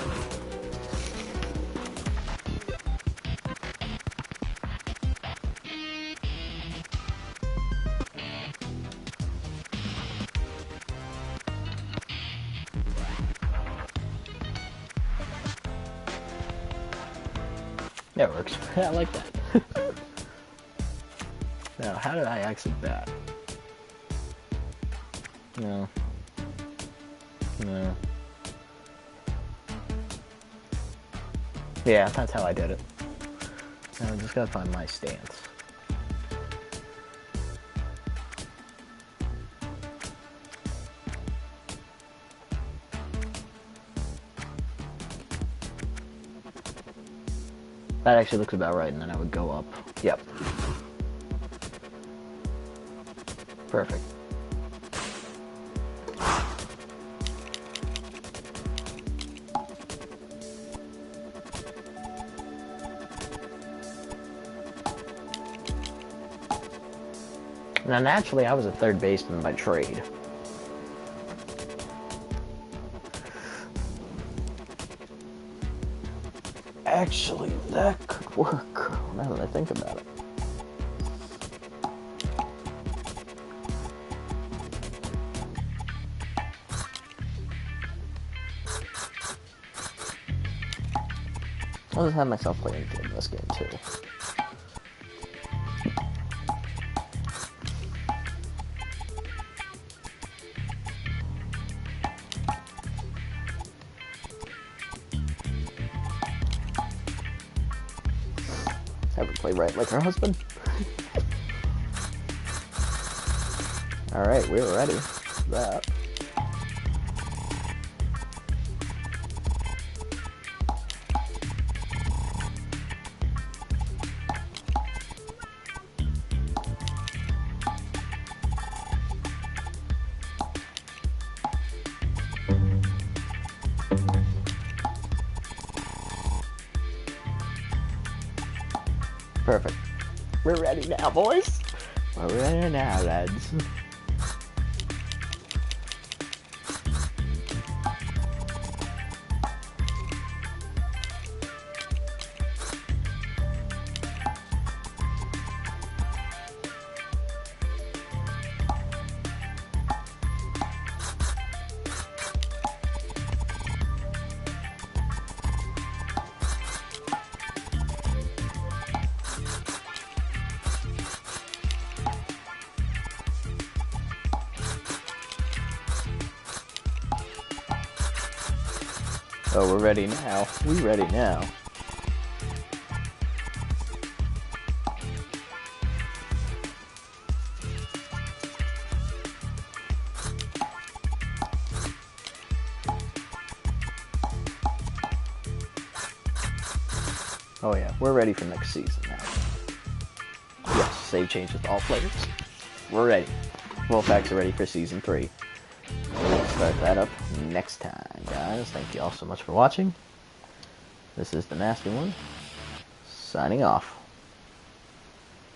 That works. I like that. Now, how did I exit that? No. No. Yeah, that's how I did it. Now I just gotta find my stance. That actually looks about right, and then I would go up. Yep. Perfect. Now, naturally, I was a third baseman by trade. Actually, that could work, now that I think about it. I'll just have myself play infield in this game, too. Have her play right like her husband. Alright, we're ready for that. Perfect. We're ready now, boys. We're ready now, lads. Oh, we're ready now. We ready now. Oh yeah, we're ready for next season now. Yes, save change with all players. We're ready. Wolfpacks are ready for season 3. We'll start that up next time, guys. Thank you all so much for watching. This is the Nasty One, signing off.